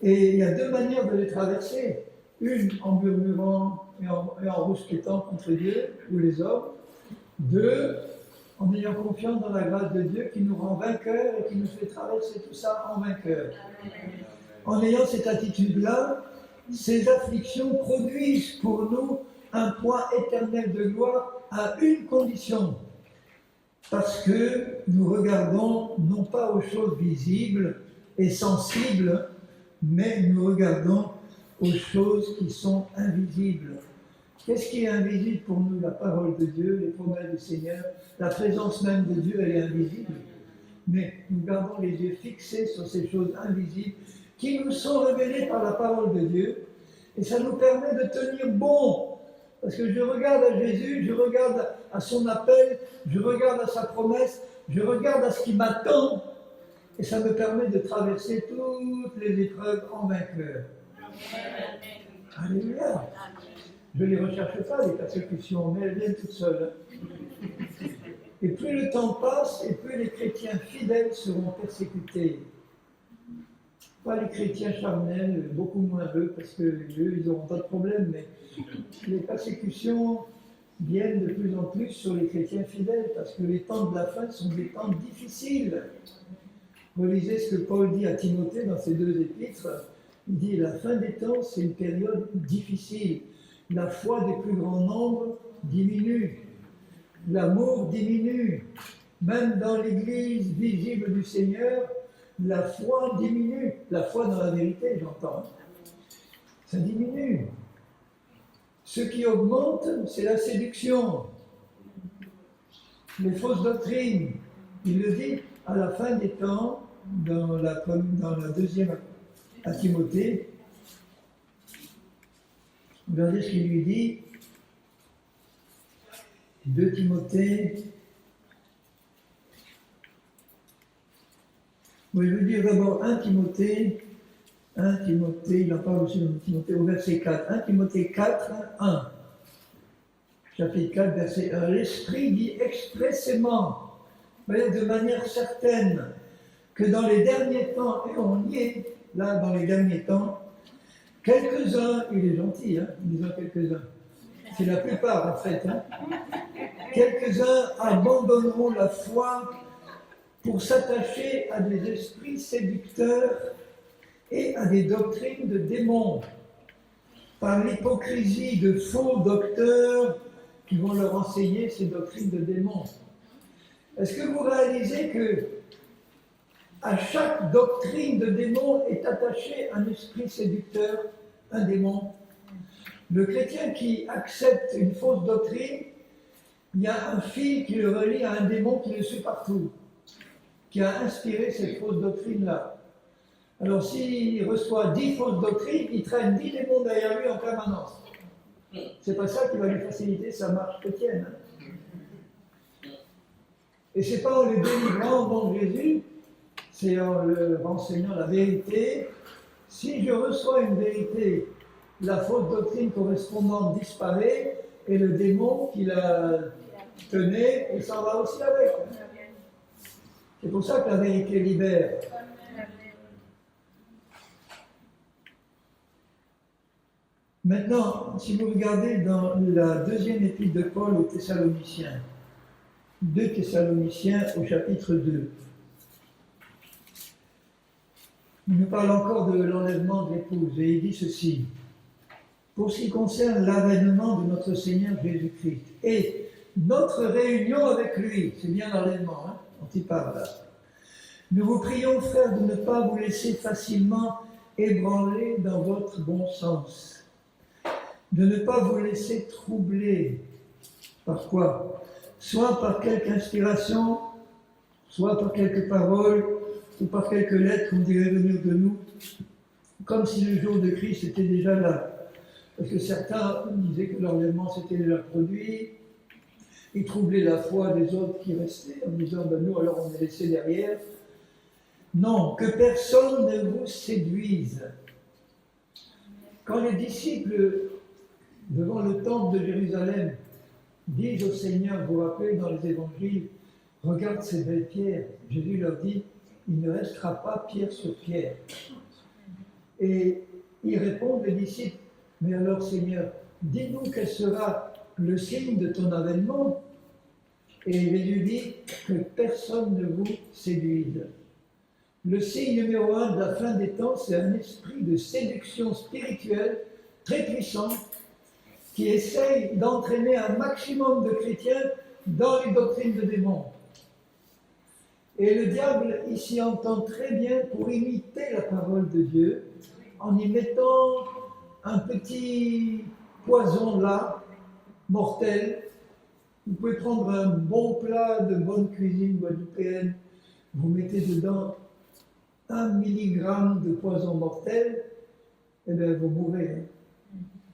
Et il y a deux manières de les traverser. Une en murmurant et en rouspétant contre Dieu ou les hommes. Deux, en ayant confiance dans la grâce de Dieu qui nous rend vainqueurs et qui nous fait traverser tout ça en vainqueurs. En ayant cette attitude-là, ces afflictions produisent pour nous un poids éternel de gloire à une condition. Parce que nous regardons non pas aux choses visibles et sensibles, mais nous regardons aux choses qui sont invisibles. Qu'est-ce qui est invisible pour nous? La parole de Dieu, les promesses du Seigneur, la présence même de Dieu, elle est invisible. Mais nous gardons les yeux fixés sur ces choses invisibles qui nous sont révélées par la parole de Dieu. Et ça nous permet de tenir bon. Parce que je regarde à Jésus, je regarde à son appel, je regarde à sa promesse, je regarde à ce qui m'attend. Et ça me permet de traverser toutes les épreuves en vainqueur. Alléluia. Je ne les recherche pas, les persécutions, mais elles viennent toutes seules. Et plus le temps passe, et plus les chrétiens fidèles seront persécutés. Pas les chrétiens charnels, beaucoup moins eux, parce qu'eux, ils n'auront pas de problème, mais les persécutions viennent de plus en plus sur les chrétiens fidèles, parce que les temps de la fin sont des temps difficiles. Relisez ce que Paul dit à Timothée dans ses deux épîtres. Il dit, la fin des temps, c'est une période difficile. La foi des plus grands nombres diminue. L'amour diminue. Même dans l'église visible du Seigneur, la foi diminue. La foi dans la vérité, j'entends. Ça diminue. Ce qui augmente, c'est la séduction. Les fausses doctrines. Il le dit à la fin des temps, dans la deuxième à Timothée. Regardez ce qu'il lui dit. 2 Timothée. Oui, je veux dire d'abord 1 Timothée, il en parle aussi dans Timothée au verset 4. 1 Timothée 4, 1. Chapitre 4, verset 1. L'Esprit dit expressément, de manière certaine, que dans les derniers temps, et on y est, là, dans les derniers temps, quelques-uns, il est gentil, disons quelques-uns, c'est la plupart en fait, quelques-uns abandonneront la foi pour s'attacher à des esprits séducteurs et à des doctrines de démons, par l'hypocrisie de faux docteurs qui vont leur enseigner ces doctrines de démons. Est-ce que vous réalisez que à chaque doctrine de démon est attaché un esprit séducteur, un démon? Le chrétien qui accepte une fausse doctrine, il y a un fil qui le relie à un démon qui le suit partout, qui a inspiré cette fausse doctrine-là. Alors s'il reçoit 10 fausses doctrines, il traîne 10 démons derrière lui en permanence. C'est pas ça qui va lui faciliter sa marche chrétienne. Et c'est pas en les délivrant au nom de Jésus, c'est en leur enseignant la vérité. Si je reçois une vérité, la fausse doctrine correspondante disparaît et le démon qui la tenait, il s'en va aussi avec. C'est pour ça que la vérité libère. Maintenant, si vous regardez dans la deuxième épître de Paul aux Thessaloniciens, 2 Thessaloniciens au chapitre 2, il nous parle encore de l'enlèvement de l'épouse et il dit ceci: pour ce qui concerne l'avènement de notre Seigneur Jésus-Christ et notre réunion avec lui, c'est bien l'enlèvement dont il parle là. Nous vous prions, frères, de ne pas vous laisser facilement ébranler dans votre bon sens, de ne pas vous laisser troubler. Par quoi? Soit par quelque inspiration, soit par quelques paroles, ou par quelques lettres qu'on dirait venir de nous, comme si le jour de Christ était déjà là. Parce que certains disaient que l'enlèvement s'était déjà produit, et troubler la foi des autres qui restaient en disant ben nous alors on est laissés derrière. Non, que personne ne vous séduise. Quand les disciples, devant le temple de Jérusalem, disent au Seigneur, vous vous rappelez dans les évangiles, regarde ces belles pierres, Jésus leur dit, il ne restera pas pierre sur pierre. Et ils répondent, les disciples, mais alors Seigneur, dis-nous quel sera le signe de ton avènement. Et Jésus dit que personne ne vous séduise. Le signe numéro 1 de la fin des temps, c'est un esprit de séduction spirituelle très puissant qui essaye d'entraîner un maximum de chrétiens dans les doctrines de démons. Et le diable, il s'y entend très bien pour imiter la parole de Dieu en y mettant un petit poison là, mortel. Vous pouvez prendre un bon plat de bonne cuisine guadeloupéenne, vous mettez dedans 1 milligramme de poison mortel, et bien vous mourrez.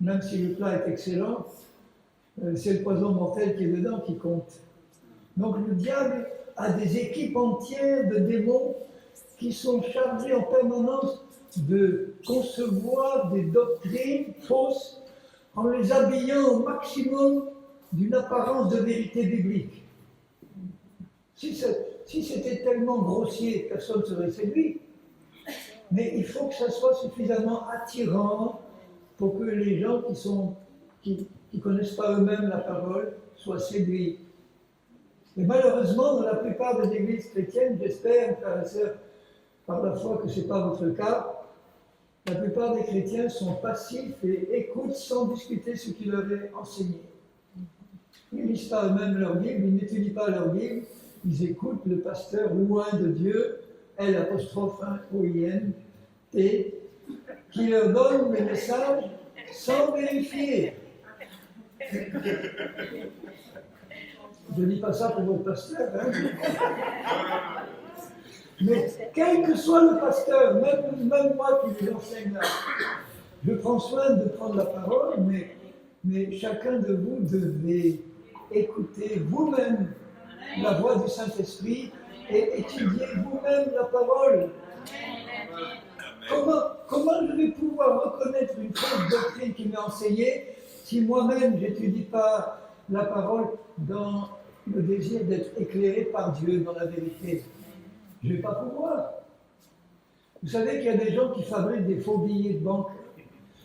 Même si le plat est excellent, c'est le poison mortel qui est dedans qui compte. Donc le diable a des équipes entières de démons qui sont chargés en permanence de concevoir des doctrines fausses en les habillant au maximum d'une apparence de vérité biblique. Si c'était tellement grossier, personne ne serait séduit. Mais il faut que ça soit suffisamment attirant pour que les gens qui ne connaissent pas eux-mêmes la parole soient séduits. Mais malheureusement, dans la plupart des églises chrétiennes, j'espère, frères et sœurs, par la foi que ce n'est pas votre cas, la plupart des chrétiens sont passifs et écoutent sans discuter ce qui leur est enseigné. Ils ne lisent pas eux-mêmes leur Bible, ils n'étudient pas leur Bible, ils écoutent le pasteur loin de Dieu, L''OIN, T, qui leur donne le message sans vérifier. Je ne dis pas ça pour votre pasteur, hein. Mais quel que soit le pasteur, même moi qui vous enseigne là, je prends soin de prendre la parole, mais chacun de vous devez écouter vous-même la voix du Saint-Esprit et étudier vous-même la parole. Comment je vais pouvoir reconnaître une fausse doctrine qui m'est enseignée si moi-même je n'étudie pas la parole dans le désir d'être éclairé par Dieu dans la vérité? Je ne vais pas pouvoir. Vous savez qu'il y a des gens qui fabriquent des faux billets de banque.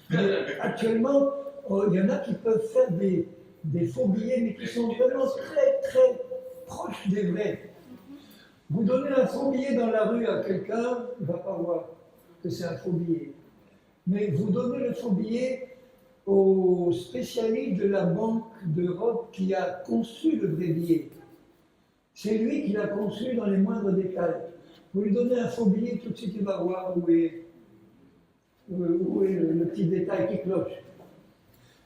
Mais actuellement, il y en a qui peuvent faire des faux billets, mais qui sont vraiment très, très proches des vrais. Vous donnez un faux billet dans la rue à quelqu'un, il ne va pas voir que c'est un faux billet. Mais vous donnez le faux billet au spécialiste de la Banque d'Europe qui a conçu le vrai billet. C'est lui qui l'a conçu dans les moindres détails. Vous lui donnez un faux billet, tout de suite il va voir où est le petit détail qui cloche.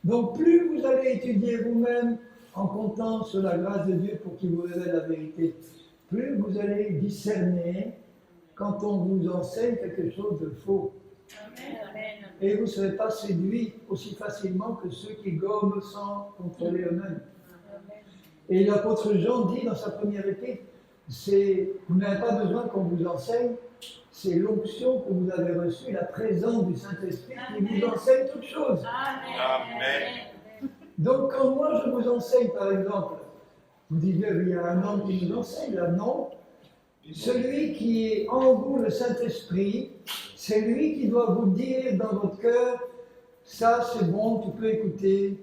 Donc plus vous allez étudier vous-même en comptant sur la grâce de Dieu pour qu'il vous révèle la vérité, plus vous allez discerner quand on vous enseigne quelque chose de faux. Amen. Et vous ne serez pas séduits aussi facilement que ceux qui gomment sans contrôler eux-mêmes. Et l'apôtre Jean dit dans sa première épître, vous n'avez pas besoin qu'on vous enseigne, c'est l'onction que vous avez reçue, la présence du Saint-Esprit qui vous enseigne toutes choses. Amen. Donc quand moi je vous enseigne par exemple, vous dites il y a un homme qui nous enseigne, là non. Celui qui est en vous le Saint-Esprit, c'est lui qui doit vous dire dans votre cœur, ça c'est bon, tu peux écouter.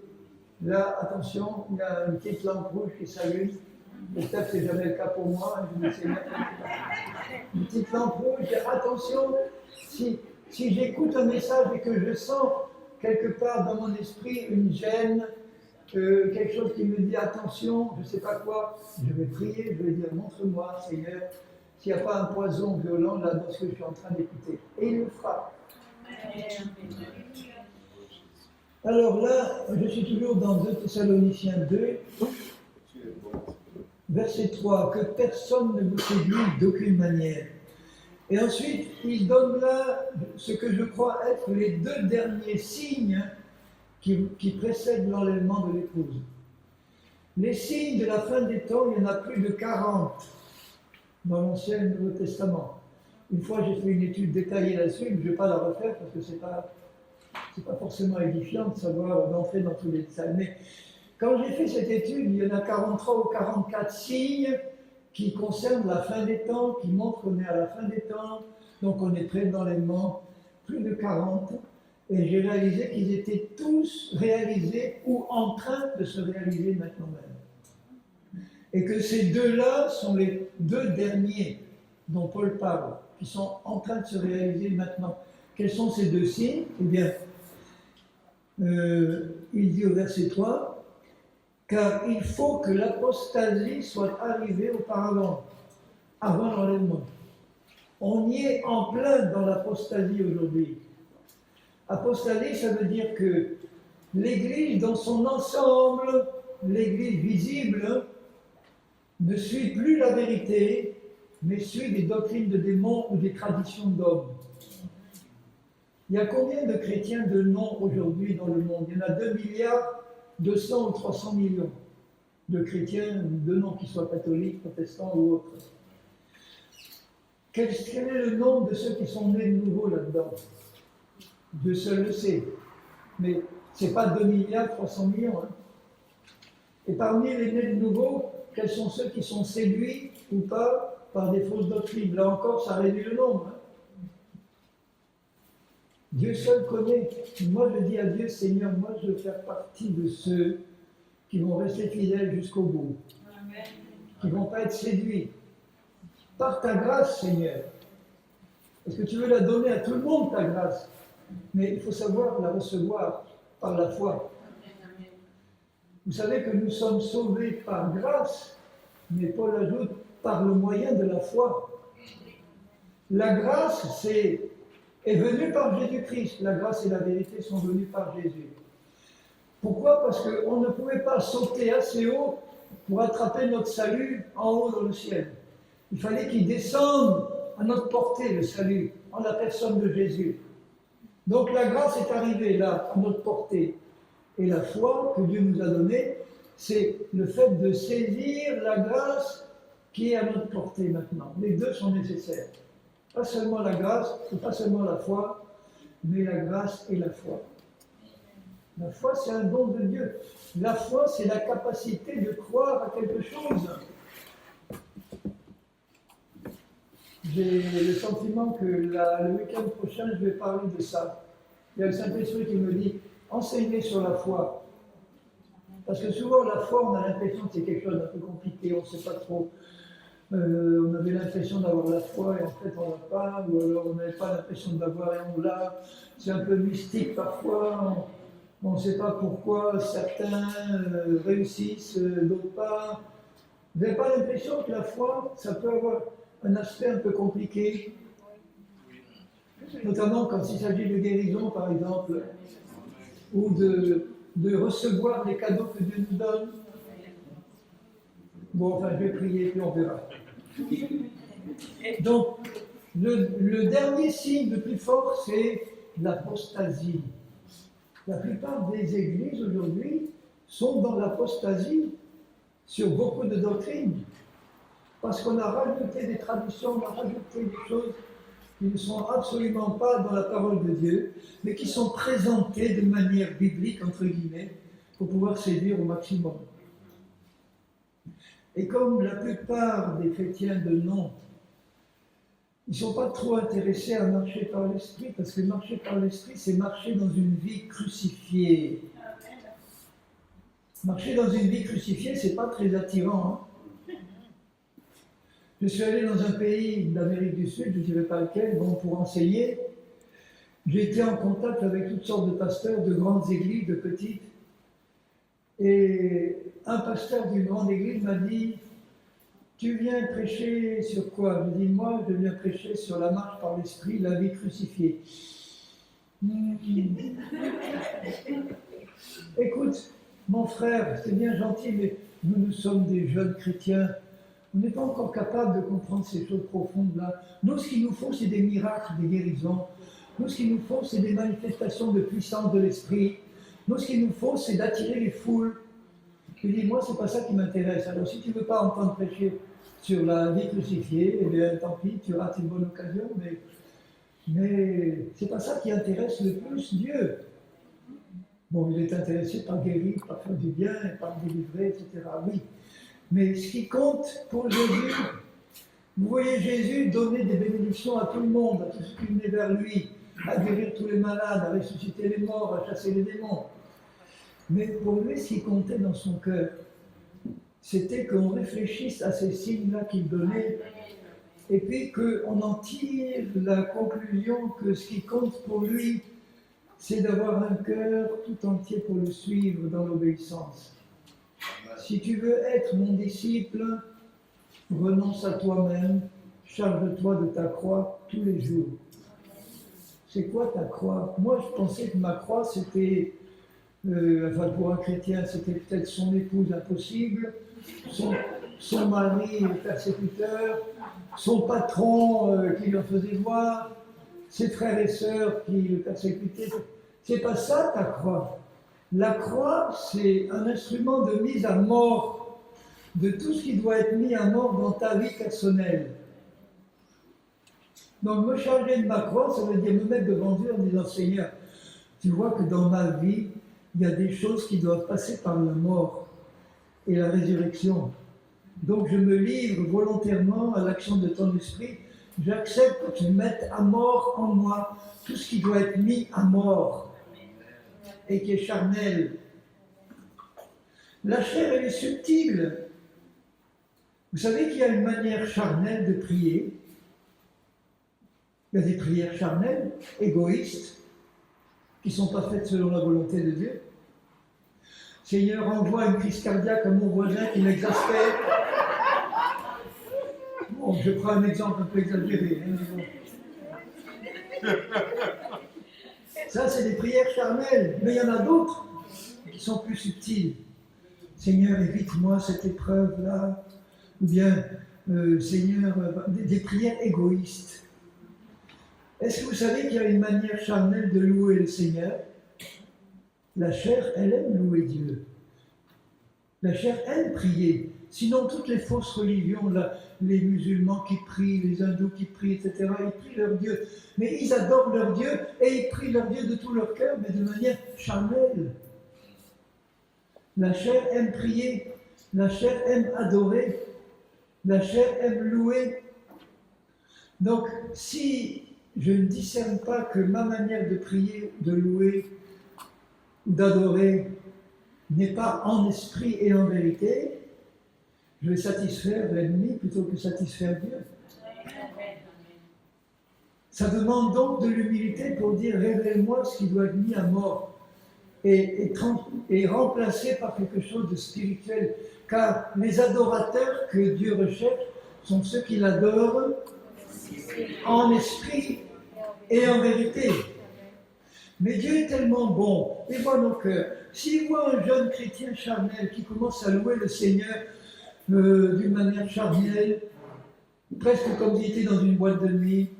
Là, attention, il y a une petite lampe rouge qui s'allume. Peut-être que ce n'est jamais le cas pour moi. Une petite lampe rouge, attention, si j'écoute un message et que je sens quelque part dans mon esprit une gêne, quelque chose qui me dit attention, je ne sais pas quoi, je vais prier, je vais dire montre-moi, Seigneur, s'il n'y a pas un poison violent là dans ce que je suis en train d'écouter. Et il le fera. Alors là, je suis toujours dans 2 Thessaloniciens 2, verset 3, que personne ne vous séduise d'aucune manière. Et ensuite, il donne là ce que je crois être les 2 derniers signes qui précèdent l'enlèvement de l'épouse. Les signes de la fin des temps, il y en a plus de 40 dans l'Ancien et le Nouveau Testament. Une fois, j'ai fait une étude détaillée là-dessus, mais je ne vais pas la refaire parce que ce n'est pas forcément édifiant de savoir d'entrer dans tous les détails. Mais quand j'ai fait cette étude, il y en a 43 ou 44 signes qui concernent la fin des temps, qui montrent qu'on est à la fin des temps, donc on est près de l'enlèvement, plus de 40. Et j'ai réalisé qu'ils étaient tous réalisés ou en train de se réaliser maintenant même. Et que ces deux-là sont les deux derniers dont Paul parle, qui sont en train de se réaliser maintenant. Quels sont ces deux signes? Eh bien, il dit au verset 3, car il faut que l'apostasie soit arrivée auparavant, avant l'enlèvement. On y est en plein dans l'apostasie aujourd'hui. Apostasie, ça veut dire que l'Église dans son ensemble, l'Église visible, ne suit plus la vérité, mais suit des doctrines de démons ou des traditions d'hommes. Il y a combien de chrétiens de nom aujourd'hui dans le monde? Il y en a 2 milliards 200 ou 300 millions de chrétiens de nom, qu'ils soient catholiques, protestants ou autres. Quel est le nombre de ceux qui sont nés de nouveau là-dedans? Dieu seul le sait. Mais ce n'est pas 2 milliards 300 millions. Hein. Et parmi les nés de nouveau, quels sont ceux qui sont séduits ou pas par des fausses doctrines? Là encore, ça réduit le nombre. Hein. Dieu seul connaît. Moi, je dis à Dieu, Seigneur, moi, je veux faire partie de ceux qui vont rester fidèles jusqu'au bout. Amen. Qui ne vont pas être séduits. Par ta grâce, Seigneur. Parce que tu veux la donner à tout le monde, ta grâce. Mais il faut savoir la recevoir par la foi. Vous savez que nous sommes sauvés par grâce, mais Paul ajoute par le moyen de la foi. La grâce, est venue par Jésus-Christ. La grâce et la vérité sont venues par Jésus. Pourquoi? Parce qu'on ne pouvait pas sauter assez haut pour attraper notre salut en haut dans le ciel. Il fallait qu'il descende à notre portée, le salut, en la personne de Jésus. Donc la grâce est arrivée là, à notre portée. Et la foi que Dieu nous a donnée, c'est le fait de saisir la grâce qui est à notre portée maintenant. Les deux sont nécessaires. Pas seulement la grâce, ou pas seulement la foi, mais la grâce et la foi. La foi, c'est un don de Dieu. La foi, c'est la capacité de croire à quelque chose. J'ai le sentiment que le week-end prochain, je vais parler de ça. Il y a le Saint-Esprit qui me dit, enseignez sur la foi. Parce que souvent, la foi, on a l'impression que c'est quelque chose d'un peu compliqué, on ne sait pas trop. On avait l'impression d'avoir la foi et en fait on l'a pas, ou alors on n'avait pas l'impression d'avoir et on l'a. C'est un peu mystique parfois, on ne sait pas pourquoi certains réussissent, d'autres pas. Vous n'avez pas l'impression que la foi, ça peut avoir un aspect un peu compliqué, notamment quand il s'agit de guérison par exemple, ou de recevoir les cadeaux que Dieu nous donne. Bon, enfin, je vais prier puis on verra. Donc, le dernier signe le plus fort, c'est l'apostasie. La plupart des églises aujourd'hui sont dans l'apostasie sur beaucoup de doctrines. Parce qu'on a rajouté des traditions, on a rajouté des choses qui ne sont absolument pas dans la parole de Dieu, mais qui sont présentées de manière biblique, entre guillemets, pour pouvoir séduire au maximum. Et comme la plupart des chrétiens de nom, ils ne sont pas trop intéressés à marcher par l'esprit, parce que marcher par l'esprit, c'est marcher dans une vie crucifiée. Marcher dans une vie crucifiée, c'est pas très attirant. Hein. Je suis allé dans un pays d'Amérique du Sud, je ne dirais pas lequel, bon, pour enseigner. J'ai été en contact avec toutes sortes de pasteurs, de grandes églises, de petites. Et un pasteur d'une grande église m'a dit, tu viens prêcher sur quoi? Je dis, moi, je viens prêcher sur la marche par l'esprit, la vie crucifiée. Écoute, mon frère, c'est bien gentil, mais nous sommes des jeunes chrétiens. On n'est pas encore capable de comprendre ces choses profondes-là. Nous, ce qu'il nous faut, c'est des miracles, des guérisons. Nous, ce qu'il nous faut, c'est des manifestations de puissance de l'esprit. Nous, ce qu'il nous faut, c'est d'attirer les foules. Je dis, moi, c'est pas ça qui m'intéresse. Alors, si tu veux pas entendre prêcher sur la vie crucifiée, eh bien, tant pis, tu rates une bonne occasion, mais c'est pas ça qui intéresse le plus Dieu. Bon, il est intéressé par guérir, par faire du bien, par délivrer, etc. Oui. Mais ce qui compte pour Jésus, vous voyez Jésus donner des bénédictions à tout le monde, à tous ceux qui venaient vers lui, à guérir tous les malades, à ressusciter les morts, à chasser les démons. Mais pour lui, ce qui comptait dans son cœur, c'était qu'on réfléchisse à ces signes-là qu'il donnait, et puis qu'on en tire la conclusion que ce qui compte pour lui, c'est d'avoir un cœur tout entier pour le suivre dans l'obéissance. Si tu veux être mon disciple, renonce à toi-même, charge-toi de ta croix tous les jours. C'est quoi ta croix? Moi, je pensais que ma croix, c'était, enfin pour un chrétien, c'était peut-être son épouse impossible, son mari persécuteur, son patron qui le faisait voir, ses frères et sœurs qui le persécutaient. C'est pas ça ta croix. La croix, c'est un instrument de mise à mort de tout ce qui doit être mis à mort dans ta vie personnelle. Donc me charger de ma croix, ça veut dire me mettre devant Dieu en disant Seigneur, tu vois que dans ma vie, il y a des choses qui doivent passer par la mort et la résurrection. Donc je me livre volontairement à l'action de ton esprit. J'accepte que tu mettes à mort en moi tout ce qui doit être mis à mort et qui est charnel. La chair, elle est subtile. Vous savez qu'il y a une manière charnelle de prier. Il y a des prières charnelles, égoïstes, qui ne sont pas faites selon la volonté de Dieu. Seigneur, envoie une crise cardiaque à mon voisin qui m'exaspère. Bon, je prends un exemple un peu exagéré. Ça, c'est des prières charnelles, mais il y en a d'autres qui sont plus subtiles. Seigneur, évite-moi cette épreuve-là. Ou bien, Seigneur, des prières égoïstes. Est-ce que vous savez qu'il y a une manière charnelle de louer le Seigneur? La chair, elle aime louer Dieu. La chair aime prier. Sinon, toutes les fausses religions, là, les musulmans qui prient, les hindous qui prient, etc., ils prient leur Dieu. Mais ils adorent leur Dieu et ils prient leur Dieu de tout leur cœur, mais de manière charnelle. La chair aime prier. La chair aime adorer. La chair aime louer. Donc, si je ne discerne pas que ma manière de prier, de louer ou d'adorer n'est pas en esprit et en vérité, je vais satisfaire l'ennemi plutôt que satisfaire Dieu. Ça demande donc de l'humilité pour dire révèle-moi ce qui doit être mis à mort et remplacé par quelque chose de spirituel. Car les adorateurs que Dieu recherche sont ceux qui l'adorent en esprit et en vérité. Mais Dieu est tellement bon, il voit nos cœurs. S'il voit un jeune chrétien charnel qui commence à louer le Seigneur d'une manière charnelle, presque comme s'il était dans une boîte de nuit,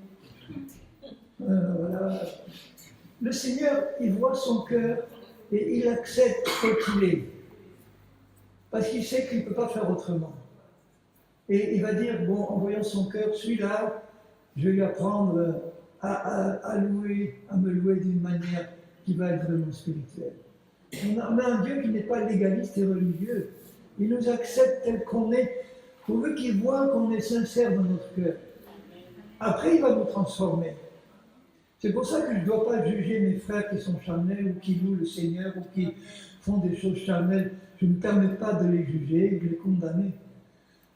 voilà. Le Seigneur, il voit son cœur et il accepte tel qu'il est. Parce qu'il sait qu'il ne peut pas faire autrement. Et il va dire, bon, en voyant son cœur, celui-là, je vais lui apprendre à louer, à me louer d'une manière qui va être vraiment spirituelle. On a un Dieu qui n'est pas légaliste et religieux. Il nous accepte tel qu'on est, pourvu qu'il voit qu'on est sincère dans notre cœur. Après, il va nous transformer. C'est pour ça que je ne dois pas juger mes frères qui sont charnels ou qui louent le Seigneur ou qui font des choses charnelles. Je ne me permets pas de les juger et de les condamner.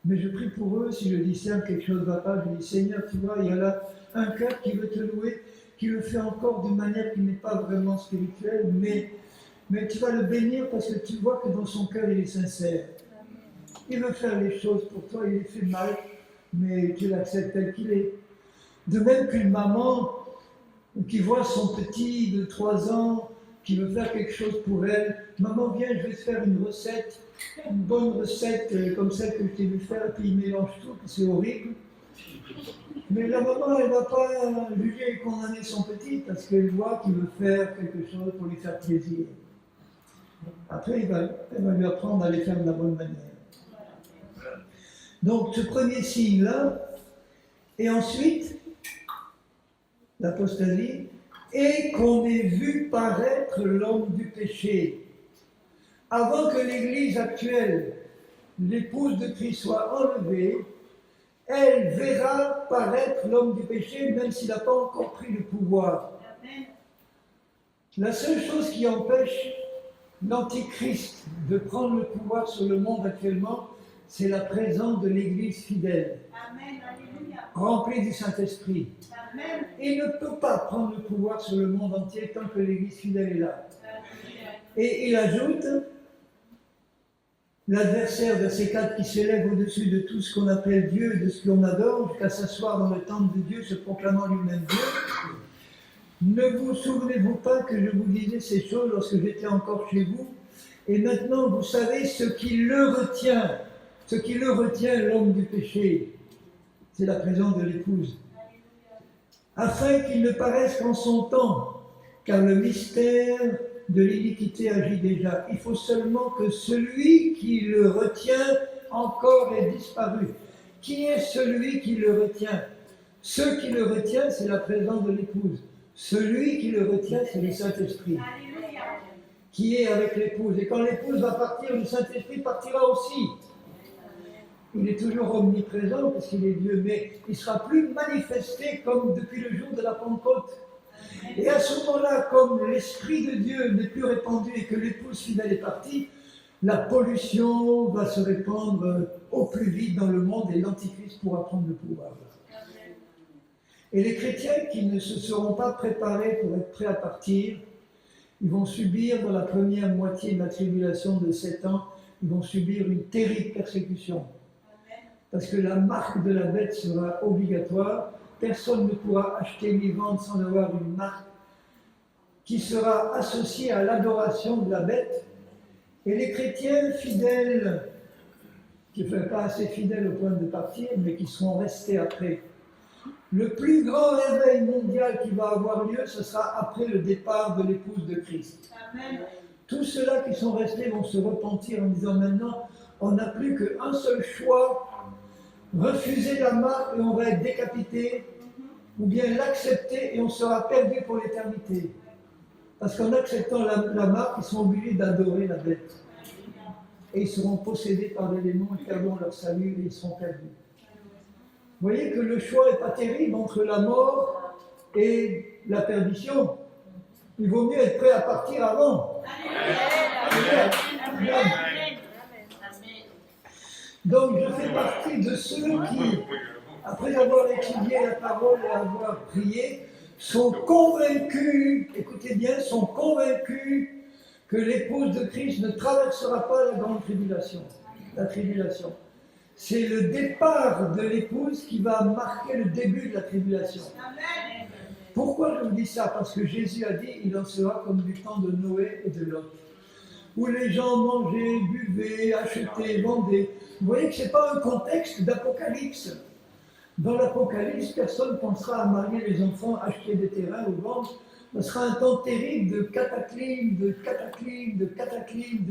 Mais je prie pour eux, si je discerne quelque chose ne va pas, je dis Seigneur, tu vois, il y a là un cœur qui veut te louer, qui le fait encore d'une manière qui n'est pas vraiment spirituelle, mais tu vas le bénir parce que tu vois que dans son cœur il est sincère. Il veut faire les choses pour toi, il les fait mal, mais tu l'acceptes tel qu'il est. De même qu'une maman qui voit son petit de 3 ans qui veut faire quelque chose pour elle, maman viens, je vais te faire une recette, une bonne recette comme celle que je t'ai vu faire, puis il mélange tout, c'est horrible. Mais la maman, elle ne va pas juger et condamner son petit parce qu'elle voit qu'il veut faire quelque chose pour lui faire plaisir. Après, elle va lui apprendre à les faire de la bonne manière. Donc, ce premier signe-là, et ensuite, l'apostasie, et qu'on ait vu paraître l'homme du péché. Avant que l'Église actuelle, l'épouse de Christ, soit enlevée, elle verra paraître l'homme du péché, même s'il n'a pas encore pris le pouvoir. La seule chose qui empêche l'Antichrist de prendre le pouvoir sur le monde actuellement, c'est la présence de l'Église fidèle, remplie du Saint-Esprit. Il ne peut pas prendre le pouvoir sur le monde entier tant que l'Église fidèle est là. Et il ajoute, l'adversaire, verset 4, qui s'élève au-dessus de tout ce qu'on appelle Dieu et de ce qu'on adore, jusqu'à s'asseoir dans le temple de Dieu, se proclamant lui-même Dieu. Ne vous souvenez-vous pas que je vous disais ces choses lorsque j'étais encore chez vous? Et maintenant, vous savez ce qui le retient. Ce qui le retient, l'homme du péché, c'est la présence de l'épouse. Afin qu'il ne paraisse qu'en son temps, car le mystère de l'iniquité agit déjà. Il faut seulement que celui qui le retient encore ait disparu. Qui est celui qui le retient? Ce qui le retient, c'est la présence de l'épouse. Celui qui le retient, c'est le Saint-Esprit, qui est avec l'épouse. Et quand l'épouse va partir, le Saint-Esprit partira aussi. Il est toujours omniprésent parce qu'il est Dieu, mais il ne sera plus manifesté comme depuis le jour de la Pentecôte. Et à ce moment-là, comme l'Esprit de Dieu n'est plus répandu et que l'épouse fidèle est partie, la pollution va se répandre au plus vite dans le monde et l'Antichrist pourra prendre le pouvoir. Et les chrétiens qui ne se seront pas préparés pour être prêts à partir, ils vont subir dans la première moitié de la tribulation de 7 ans, ils vont subir une terrible persécution. Parce que la marque de la bête sera obligatoire. Personne ne pourra acheter ni vendre sans avoir une marque qui sera associée à l'adoration de la bête. Et les chrétiens fidèles, qui ne sont pas assez fidèles au point de partir, mais qui seront restés après, le plus grand réveil mondial qui va avoir lieu, ce sera après le départ de l'épouse de Christ. Amen. Tous ceux-là qui sont restés vont se repentir en disant maintenant, on n'a plus qu'un seul choix, refuser la marque et on va être décapité, ou bien l'accepter et on sera perdu pour l'éternité. Parce qu'en acceptant la marque, ils sont obligés d'adorer la bête. Et ils seront possédés par des démons, ils perdront leur salut et ils seront perdus. Vous voyez que le choix n'est pas terrible entre la mort et la perdition. Il vaut mieux être prêt à partir avant. Amen. Amen. Donc je fais partie de ceux qui, après avoir étudié la parole et avoir prié, sont convaincus, écoutez bien, sont convaincus que l'épouse de Christ ne traversera pas la grande tribulation, la tribulation. C'est le départ de l'épouse qui va marquer le début de la tribulation. Amen. Pourquoi je vous dis ça? Parce que Jésus a dit, il en sera comme du temps de Noé et de Lot, où les gens mangeaient, buvaient, achetaient, vendaient. Vous voyez que ce n'est pas un contexte d'Apocalypse. Dans l'Apocalypse, personne ne pensera à marier les enfants, acheter des terrains ou vendre. Ce sera un temps terrible de cataclysmes, de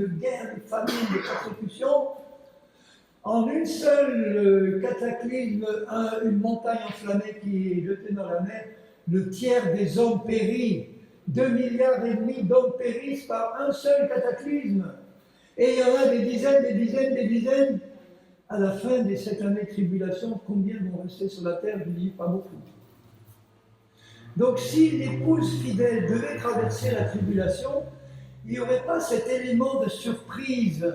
guerres, de famines, de persécutions. En une seule cataclysme, une montagne enflammée qui est jetée dans la mer, le tiers des hommes périt. 2,5 milliards d'hommes périssent par un seul cataclysme. Et il y en a des dizaines. À la fin de cette année de tribulation, combien vont rester sur la terre? Je dis pas beaucoup. Donc si l'épouse fidèle devait traverser la tribulation, il n'y aurait pas cet élément de surprise,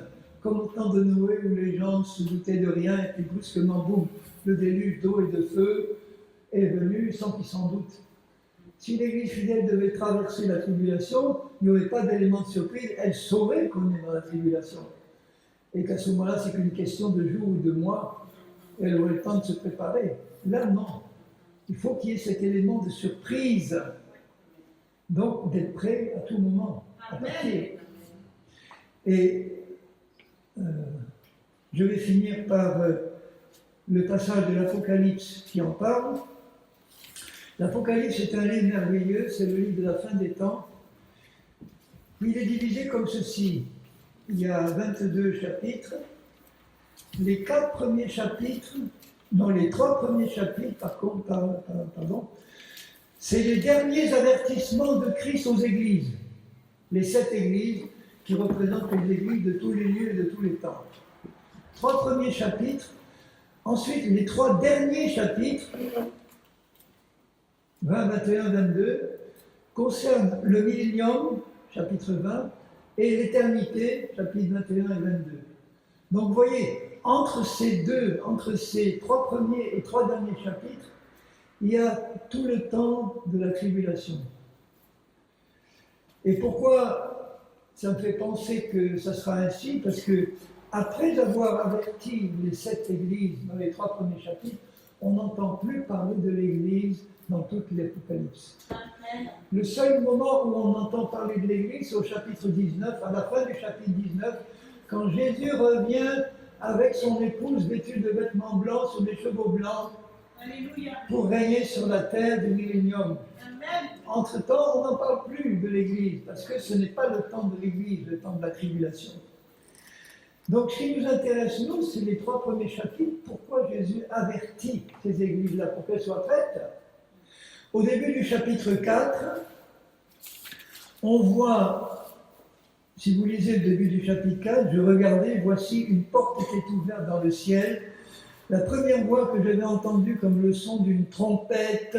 comme au temps de Noé où les gens se doutaient de rien et puis brusquement, boum, le déluge d'eau et de feu est venu sans qu'ils s'en doutent. Si l'Église fidèle devait traverser la tribulation, il n'y aurait pas d'élément de surprise, elle saurait qu'on est dans la tribulation. Et qu'à ce moment-là, c'est qu'une question de jours ou de mois, elle aurait le temps de se préparer. Là, non. Il faut qu'il y ait cet élément de surprise. Donc, d'être prêt à tout moment, à partir. Et je vais finir par le passage de l'Apocalypse qui en parle. L'Apocalypse est un livre merveilleux, c'est le livre de la fin des temps. Il est divisé comme ceci. Il y a 22 chapitres. Les 4 premiers chapitres, non, les 3 premiers chapitres, pardon, c'est les derniers avertissements de Christ aux églises. Les 7 églises qui représentent les églises de tous les lieux et de tous les temps. 3 premiers chapitres. Ensuite, les 3 derniers chapitres, 20, 21, 22, concernent le millénium, chapitre 20, et l'éternité, chapitre 21 et 22. Donc, vous voyez, entre ces 3 premiers et 3 derniers chapitres, il y a tout le temps de la tribulation. Et pourquoi ça me fait penser que ça sera ainsi? Parce que, après avoir averti les 7 églises dans les 3 premiers chapitres, on n'entend plus parler de l'église dans toute l'Apocalypse. Le seul moment où on entend parler de l'église, c'est au chapitre 19, à la fin du chapitre 19, quand Jésus revient avec son épouse vêtue de vêtements blancs sur des chevaux blancs. Alléluia. Pour régner sur la terre du millénium. Entre-temps, on n'en parle plus de l'Église, parce que ce n'est pas le temps de l'Église, le temps de la tribulation. Donc, ce qui nous intéresse, nous, c'est les 3 premiers chapitres. Pourquoi Jésus avertit ces églises-là pour qu'elles soient prêtes? Au début du chapitre 4, on voit, si vous lisez le début du chapitre 4, je regardais, voici une porte était ouverte dans le ciel. La première voix que j'avais entendue comme le son d'une trompette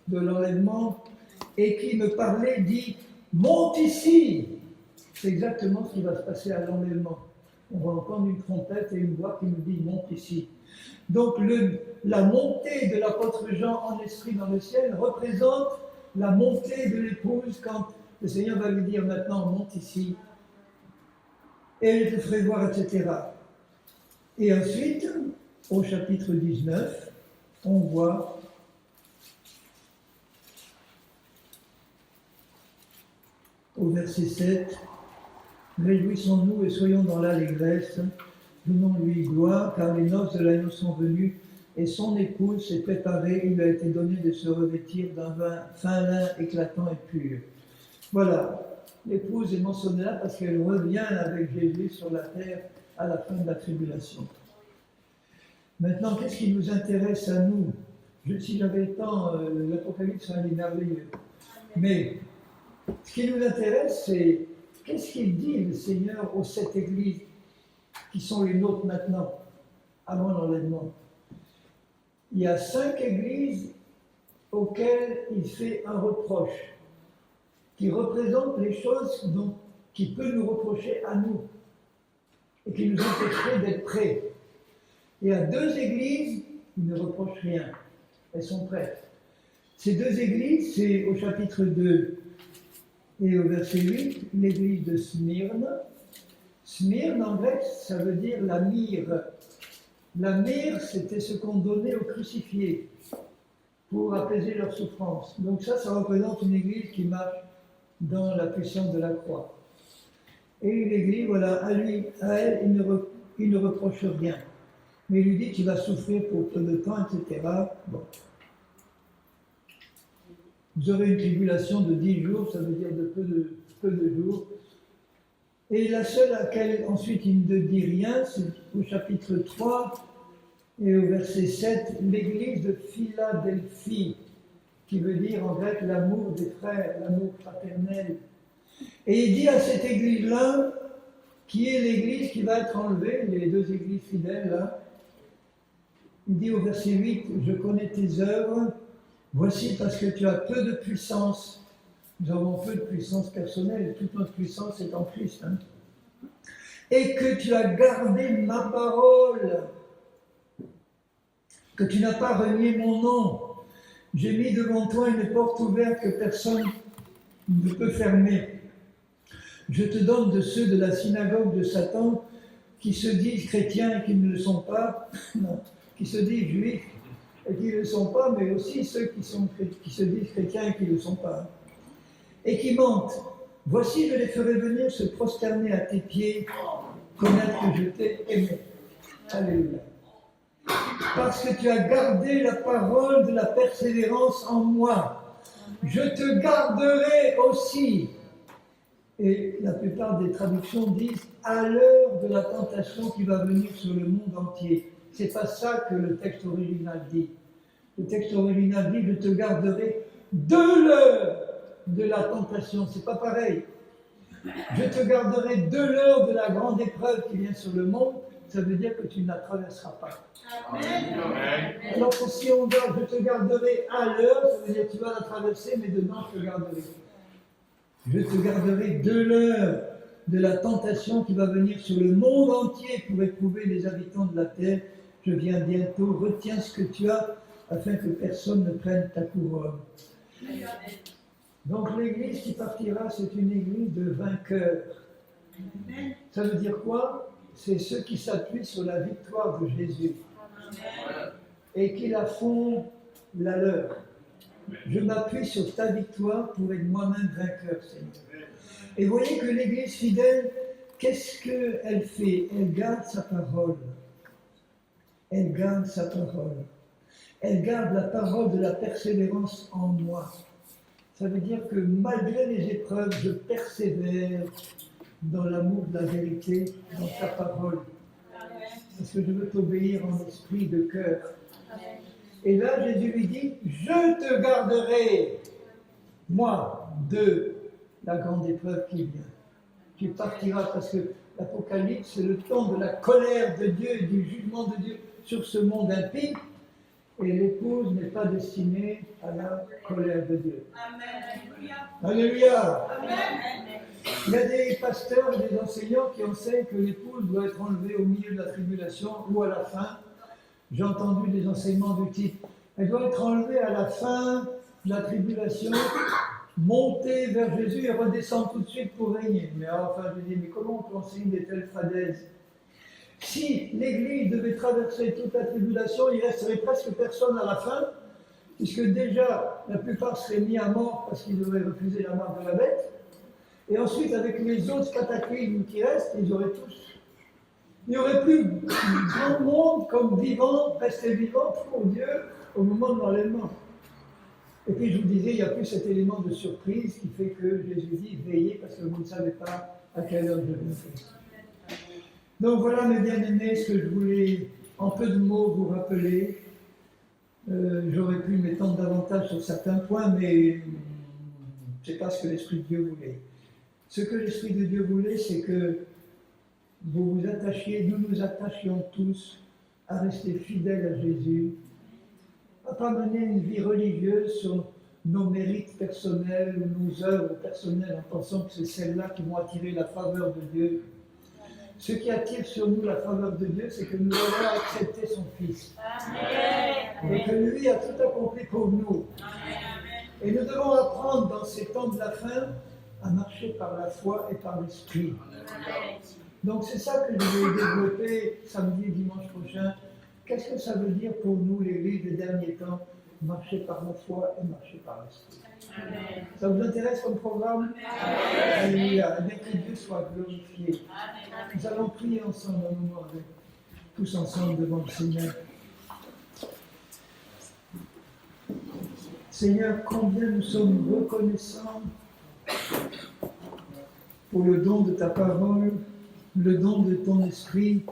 de l'enlèvement, et qui me parlait, dit « Monte ici !» C'est exactement ce qui va se passer à l'enlèvement. On va entendre une trompette et une voix qui nous dit « Monte ici !» Donc la montée de l'apôtre Jean en esprit dans le ciel représente la montée de l'épouse quand le Seigneur va lui dire maintenant « Monte ici !» et je te ferai voir, etc. Et ensuite, au chapitre 19, on voit au verset 7, « Réjouissons-nous et soyons dans l'allégresse, donnons-lui gloire, car les noces de l'agneau sont venues, et son épouse s'est préparée, il lui a été donné de se revêtir d'un fin lin éclatant et pur. » Voilà, l'épouse est mentionnée là parce qu'elle revient avec Jésus sur la terre à la fin de la tribulation. Maintenant, qu'est-ce qui nous intéresse à nous? Si j'avais le temps, l'Apocalypse serait merveilleux. Mais ce qui nous intéresse, c'est qu'est-ce qu'il dit le Seigneur aux 7 églises qui sont les nôtres maintenant, avant l'enlèvement. Il y a 5 églises auxquelles il fait un reproche, qui représentent les choses qu'il peut nous reprocher à nous, et qui nous empêcheraient d'être prêts. Il y a 2 églises qui ne reprochent rien, elles sont prêtes. Ces 2 églises, c'est au chapitre 2 et au verset 8, l'église de Smyrne. Smyrne, en grec, ça veut dire la myrrhe. La myrrhe, c'était ce qu'on donnait aux crucifiés pour apaiser leur souffrance. Donc ça représente une église qui marche dans la puissance de la croix. Et une église, voilà, à elle, il ne reproche rien. Mais il lui dit qu'il va souffrir pour peu de temps, etc. Bon. Vous aurez une tribulation de 10 jours, ça veut dire de peu de jours. Et la seule à laquelle ensuite il ne dit rien, c'est au chapitre 3 et au verset 7, l'église de Philadelphie, qui veut dire en grec l'amour des frères, l'amour fraternel. Et il dit à cette église-là, qui est l'église qui va être enlevée, les 2 églises fidèles là, il dit au verset 8, « Je connais tes œuvres, voici parce que tu as peu de puissance. » Nous avons peu de puissance personnelle, toute notre puissance est en Christ. Hein. « Et que tu as gardé ma parole, que tu n'as pas renié mon nom. J'ai mis devant toi une porte ouverte que personne ne peut fermer. Je te donne de ceux de la synagogue de Satan qui se disent chrétiens et qui ne le sont pas, non, qui se disent juifs et qui ne le sont pas, mais aussi ceux qui se disent chrétiens et qui ne le sont pas, et qui mentent. Voici, je les ferai venir se prosterner à tes pieds, connaître que je t'ai aimé. Alléluia. Parce que tu as gardé la parole de la persévérance en moi. Je te garderai aussi. Et la plupart des traductions disent à l'heure de la tentation qui va venir sur le monde entier. C'est pas ça que le texte original dit. Le texte original dit je te garderai de l'heure de la tentation. C'est pas pareil. Je te garderai de l'heure de la grande épreuve qui vient sur le monde. Ça veut dire que tu ne la traverseras pas. Amen. Alors que si on dit je te garderai à l'heure, ça veut dire que tu vas la traverser, mais dedans je te garderai. Je te garderai de l'heure de la tentation qui va venir sur le monde entier pour éprouver les habitants de la terre. Je viens bientôt, retiens ce que tu as afin que personne ne prenne ta couronne. Donc l'église qui partira, c'est une église de vainqueurs. Ça veut dire quoi? C'est ceux qui s'appuient sur la victoire de Jésus et qui la font la leur. Je m'appuie sur ta victoire pour être moi-même vainqueur, Seigneur. Et vous voyez que l'Église fidèle, qu'est-ce qu'elle fait? Elle garde sa parole. Elle garde sa parole. Elle garde la parole de la persévérance en moi. Ça veut dire que malgré les épreuves, je persévère dans l'amour de la vérité, dans ta parole. Parce que je veux t'obéir en esprit de cœur. Et là, Jésus lui dit, je te garderai, moi, de la grande épreuve qui vient. Tu partiras parce que l'Apocalypse, c'est le temps de la colère de Dieu et du jugement de Dieu sur ce monde impie. Et l'épouse n'est pas destinée à la colère de Dieu. Amen. Alléluia. Amen. Il y a des pasteurs et des enseignants qui enseignent que l'épouse doit être enlevée au milieu de la tribulation ou à la fin. J'ai entendu des enseignements du type, elle doit être enlevée à la fin de la tribulation, monter vers Jésus et redescendre tout de suite pour régner. Mais enfin, je dis, mais comment on peut enseigner des telles fadaises? Si l'Église devait traverser toute la tribulation, il resterait presque personne à la fin, puisque déjà, la plupart seraient mis à mort parce qu'ils auraient refusé la marque de la bête. Et ensuite, avec les autres cataclysmes qui restent, ils auraient tous... Il n'y aurait plus grand monde comme vivant, resté vivant pour Dieu au moment de l'enlèvement. Et puis je vous disais, il n'y a plus cet élément de surprise qui fait que Jésus dit veillez parce que vous ne savez pas à quelle heure je viendrai. Donc voilà mes bien-aimés, ce que je voulais en peu de mots vous rappeler. J'aurais pu m'étendre davantage sur certains points, mais ce n'est pas ce que l'Esprit de Dieu voulait. Ce que l'Esprit de Dieu voulait, c'est que vous vous attachiez, nous nous attachions tous à rester fidèles à Jésus, à ne pas mener une vie religieuse sur nos mérites personnels ou nos œuvres personnelles en pensant que c'est celles-là qui vont attirer la faveur de Dieu. Ce qui attire sur nous la faveur de Dieu, c'est que nous avons accepté son Fils. Amen. Et que lui a tout accompli pour nous. Amen. Et nous devons apprendre dans ces temps de la fin à marcher par la foi et par l'Esprit. Amen. Donc c'est ça que je vais développer samedi et dimanche prochain. Qu'est-ce que ça veut dire pour nous, l'Église des derniers temps? Marcher par la foi et marcher par l'Esprit. Amen. Ça vous intéresse comme programme? Alléluia. Et bien que Dieu soit glorifié. Amen. Nous allons prier ensemble un moment, tous ensemble devant le Seigneur. Seigneur, combien nous sommes reconnaissants pour le don de ta parole, le don de ton esprit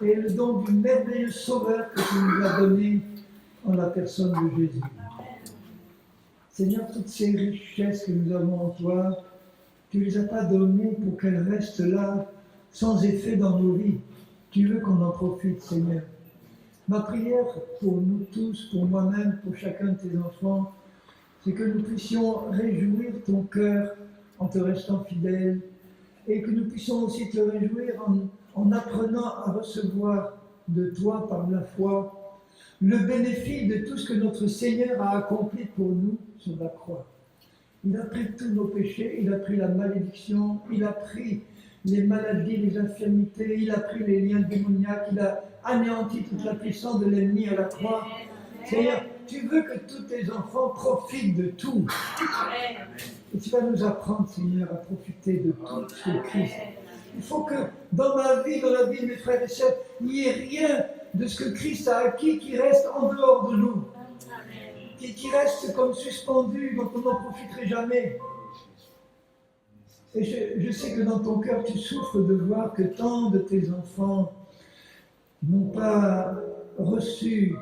et le don du merveilleux Sauveur que tu nous as donné en la personne de Jésus. Seigneur, toutes ces richesses que nous avons en toi, tu ne les as pas données pour qu'elles restent là, sans effet dans nos vies. Tu veux qu'on en profite, Seigneur. Ma prière pour nous tous, pour moi-même, pour chacun de tes enfants, c'est que nous puissions réjouir ton cœur en te restant fidèle, et que nous puissions aussi te réjouir en apprenant à recevoir de toi par la foi le bénéfice de tout ce que notre Seigneur a accompli pour nous sur la croix. Il a pris tous nos péchés, il a pris la malédiction, il a pris les maladies, les infirmités, il a pris les liens démoniaques, il a anéanti toute la puissance de l'ennemi à la croix. Seigneur, tu veux que tous tes enfants profitent de tout. Et tu vas nous apprendre, Seigneur, à profiter de tout ce Christ. Il faut que dans ma vie, dans la vie de mes frères et sœurs, il n'y ait rien de ce que Christ a acquis qui reste en dehors de nous. qui restent comme suspendus, dont on n'en profiterait jamais. Et je sais que dans ton cœur, tu souffres de voir que tant de tes enfants n'ont pas reçu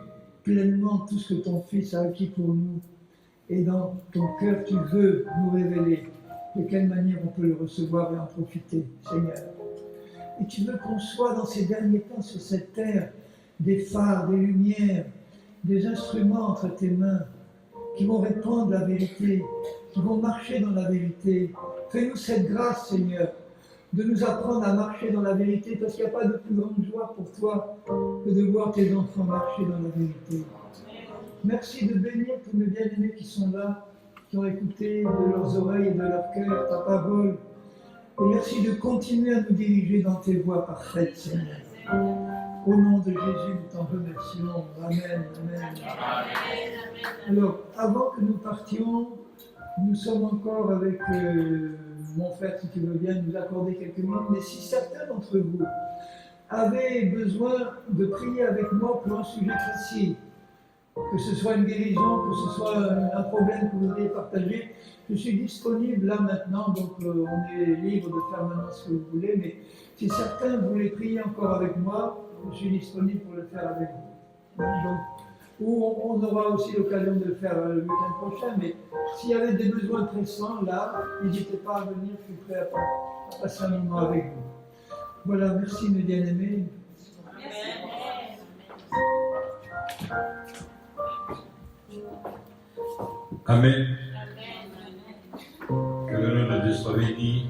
pleinement tout ce que ton Fils a acquis pour nous. Et dans ton cœur, tu veux nous révéler de quelle manière on peut le recevoir et en profiter, Seigneur. Et tu veux qu'on soit dans ces derniers temps sur cette terre des phares, des lumières, des instruments entre tes mains qui vont répandre la vérité, qui vont marcher dans la vérité. Fais-nous cette grâce, Seigneur, de nous apprendre à marcher dans la vérité, parce qu'il n'y a pas de plus grande joie pour toi que de voir tes enfants marcher dans la vérité. Merci de bénir tous mes bien-aimés qui sont là, qui ont écouté de leurs oreilles et de leur cœur ta parole. Et merci de continuer à nous diriger dans tes voies parfaites, Seigneur. Au nom de Jésus, nous t'en remercions. Amen, amen. Alors, avant que nous partions, nous sommes encore avec mon frère, si tu veux bien nous accorder quelques minutes. Mais si certains d'entre vous avaient besoin de prier avec moi pour un sujet précis, que ce soit une guérison, que ce soit un problème que vous voudriez partager, je suis disponible là maintenant, donc on est libre de faire maintenant ce que vous voulez, mais si certains voulaient prier encore avec moi, je suis disponible pour le faire avec vous. Donc, ou on aura aussi l'occasion de le faire le week-end prochain, mais s'il y avait des besoins pressants là, n'hésitez pas à venir, je suis prêt à passer un moment avec vous. Voilà, merci mes bien-aimés. Amen. Que le nom de Dieu soit béni.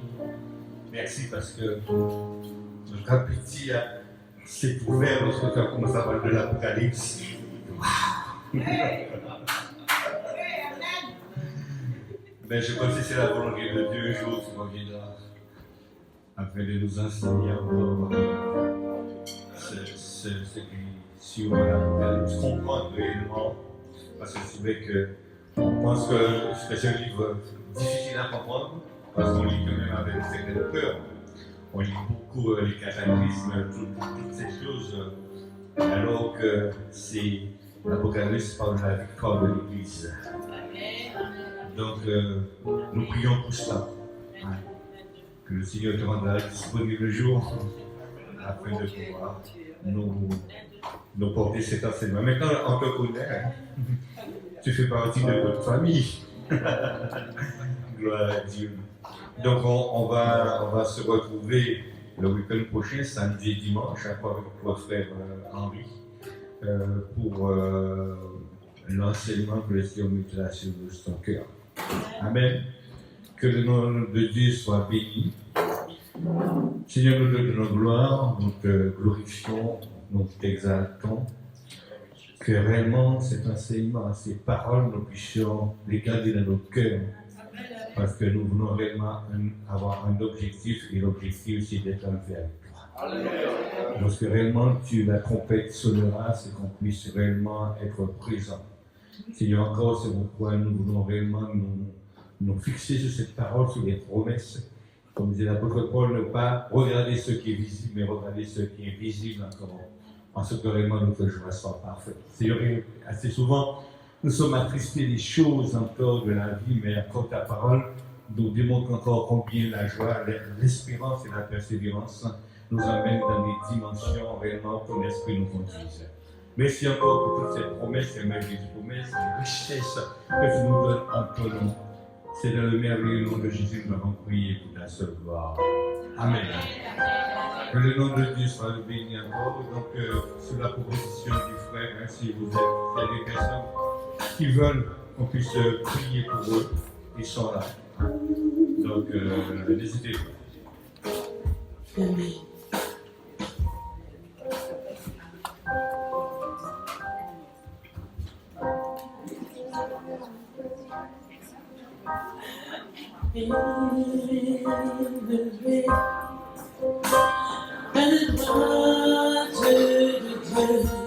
Merci parce que notre appétit s'est ouvert lorsque tu as commencé à parler de l'Apocalypse. Mais je pense que c'est la volonté de Dieu. Un jour, tu reviendras afin de nous enseigner encore ce qui sur l'Apocalypse, comprendre réellement. Parce que c'est vrai que on pense que c'est un livre difficile à comprendre, parce qu'on lit quand même avec une certaine peur. On lit beaucoup les cataclysmes, toutes ces choses, alors que c'est l'Apocalypse parle de la victoire de l'Église. Donc, nous prions pour cela. Que le Seigneur te rendra disponible le jour afin de pouvoir nous porter cet enseignement. Maintenant, on te connaît. Tu fais partie de notre famille. Gloire à Dieu. Donc on va se retrouver le week-end prochain, samedi et dimanche, avec votre frère Henri, pour l'enseignement que le Seigneur mettra sur son cœur. Amen. Que le nom de Dieu soit béni. Seigneur, nous te donnons gloire, nous te glorifions, nous t'exaltons. Que réellement cet enseignement, ces paroles, nous puissions les garder dans nos cœurs. Parce que nous voulons réellement avoir un objectif, et l'objectif c'est d'être enlevé avec toi. Lorsque réellement la trompette sonnera, c'est qu'on puisse réellement être présent. Seigneur, encore, c'est pourquoi nous voulons réellement nous fixer sur cette parole, sur les promesses. Comme disait l'apôtre Paul, ne pas regarder ce qui est visible, mais regarder ce qui est invisible encore. En ce que réellement notre joie soit parfaite. Seigneur, assez souvent, nous sommes attristés des choses encore de la vie, mais encore ta parole nous démontre encore combien la joie, l'espérance et la persévérance nous emmènent dans des dimensions réellement que l'esprit nous conduise. Merci encore pour toutes ces promesses, et malgré les promesses, les richesses que tu nous donnes en ton nom. C'est dans le merveilleux nom de Jésus que nous avons prié pour ta seule gloire. Amen. Que le nom de Dieu soit béni encore. Donc, sous la proposition du frère, hein, si vous êtes des personnes qui veulent qu'on puisse prier pour eux, ils sont là. Donc, n'hésitez pas. Amen. And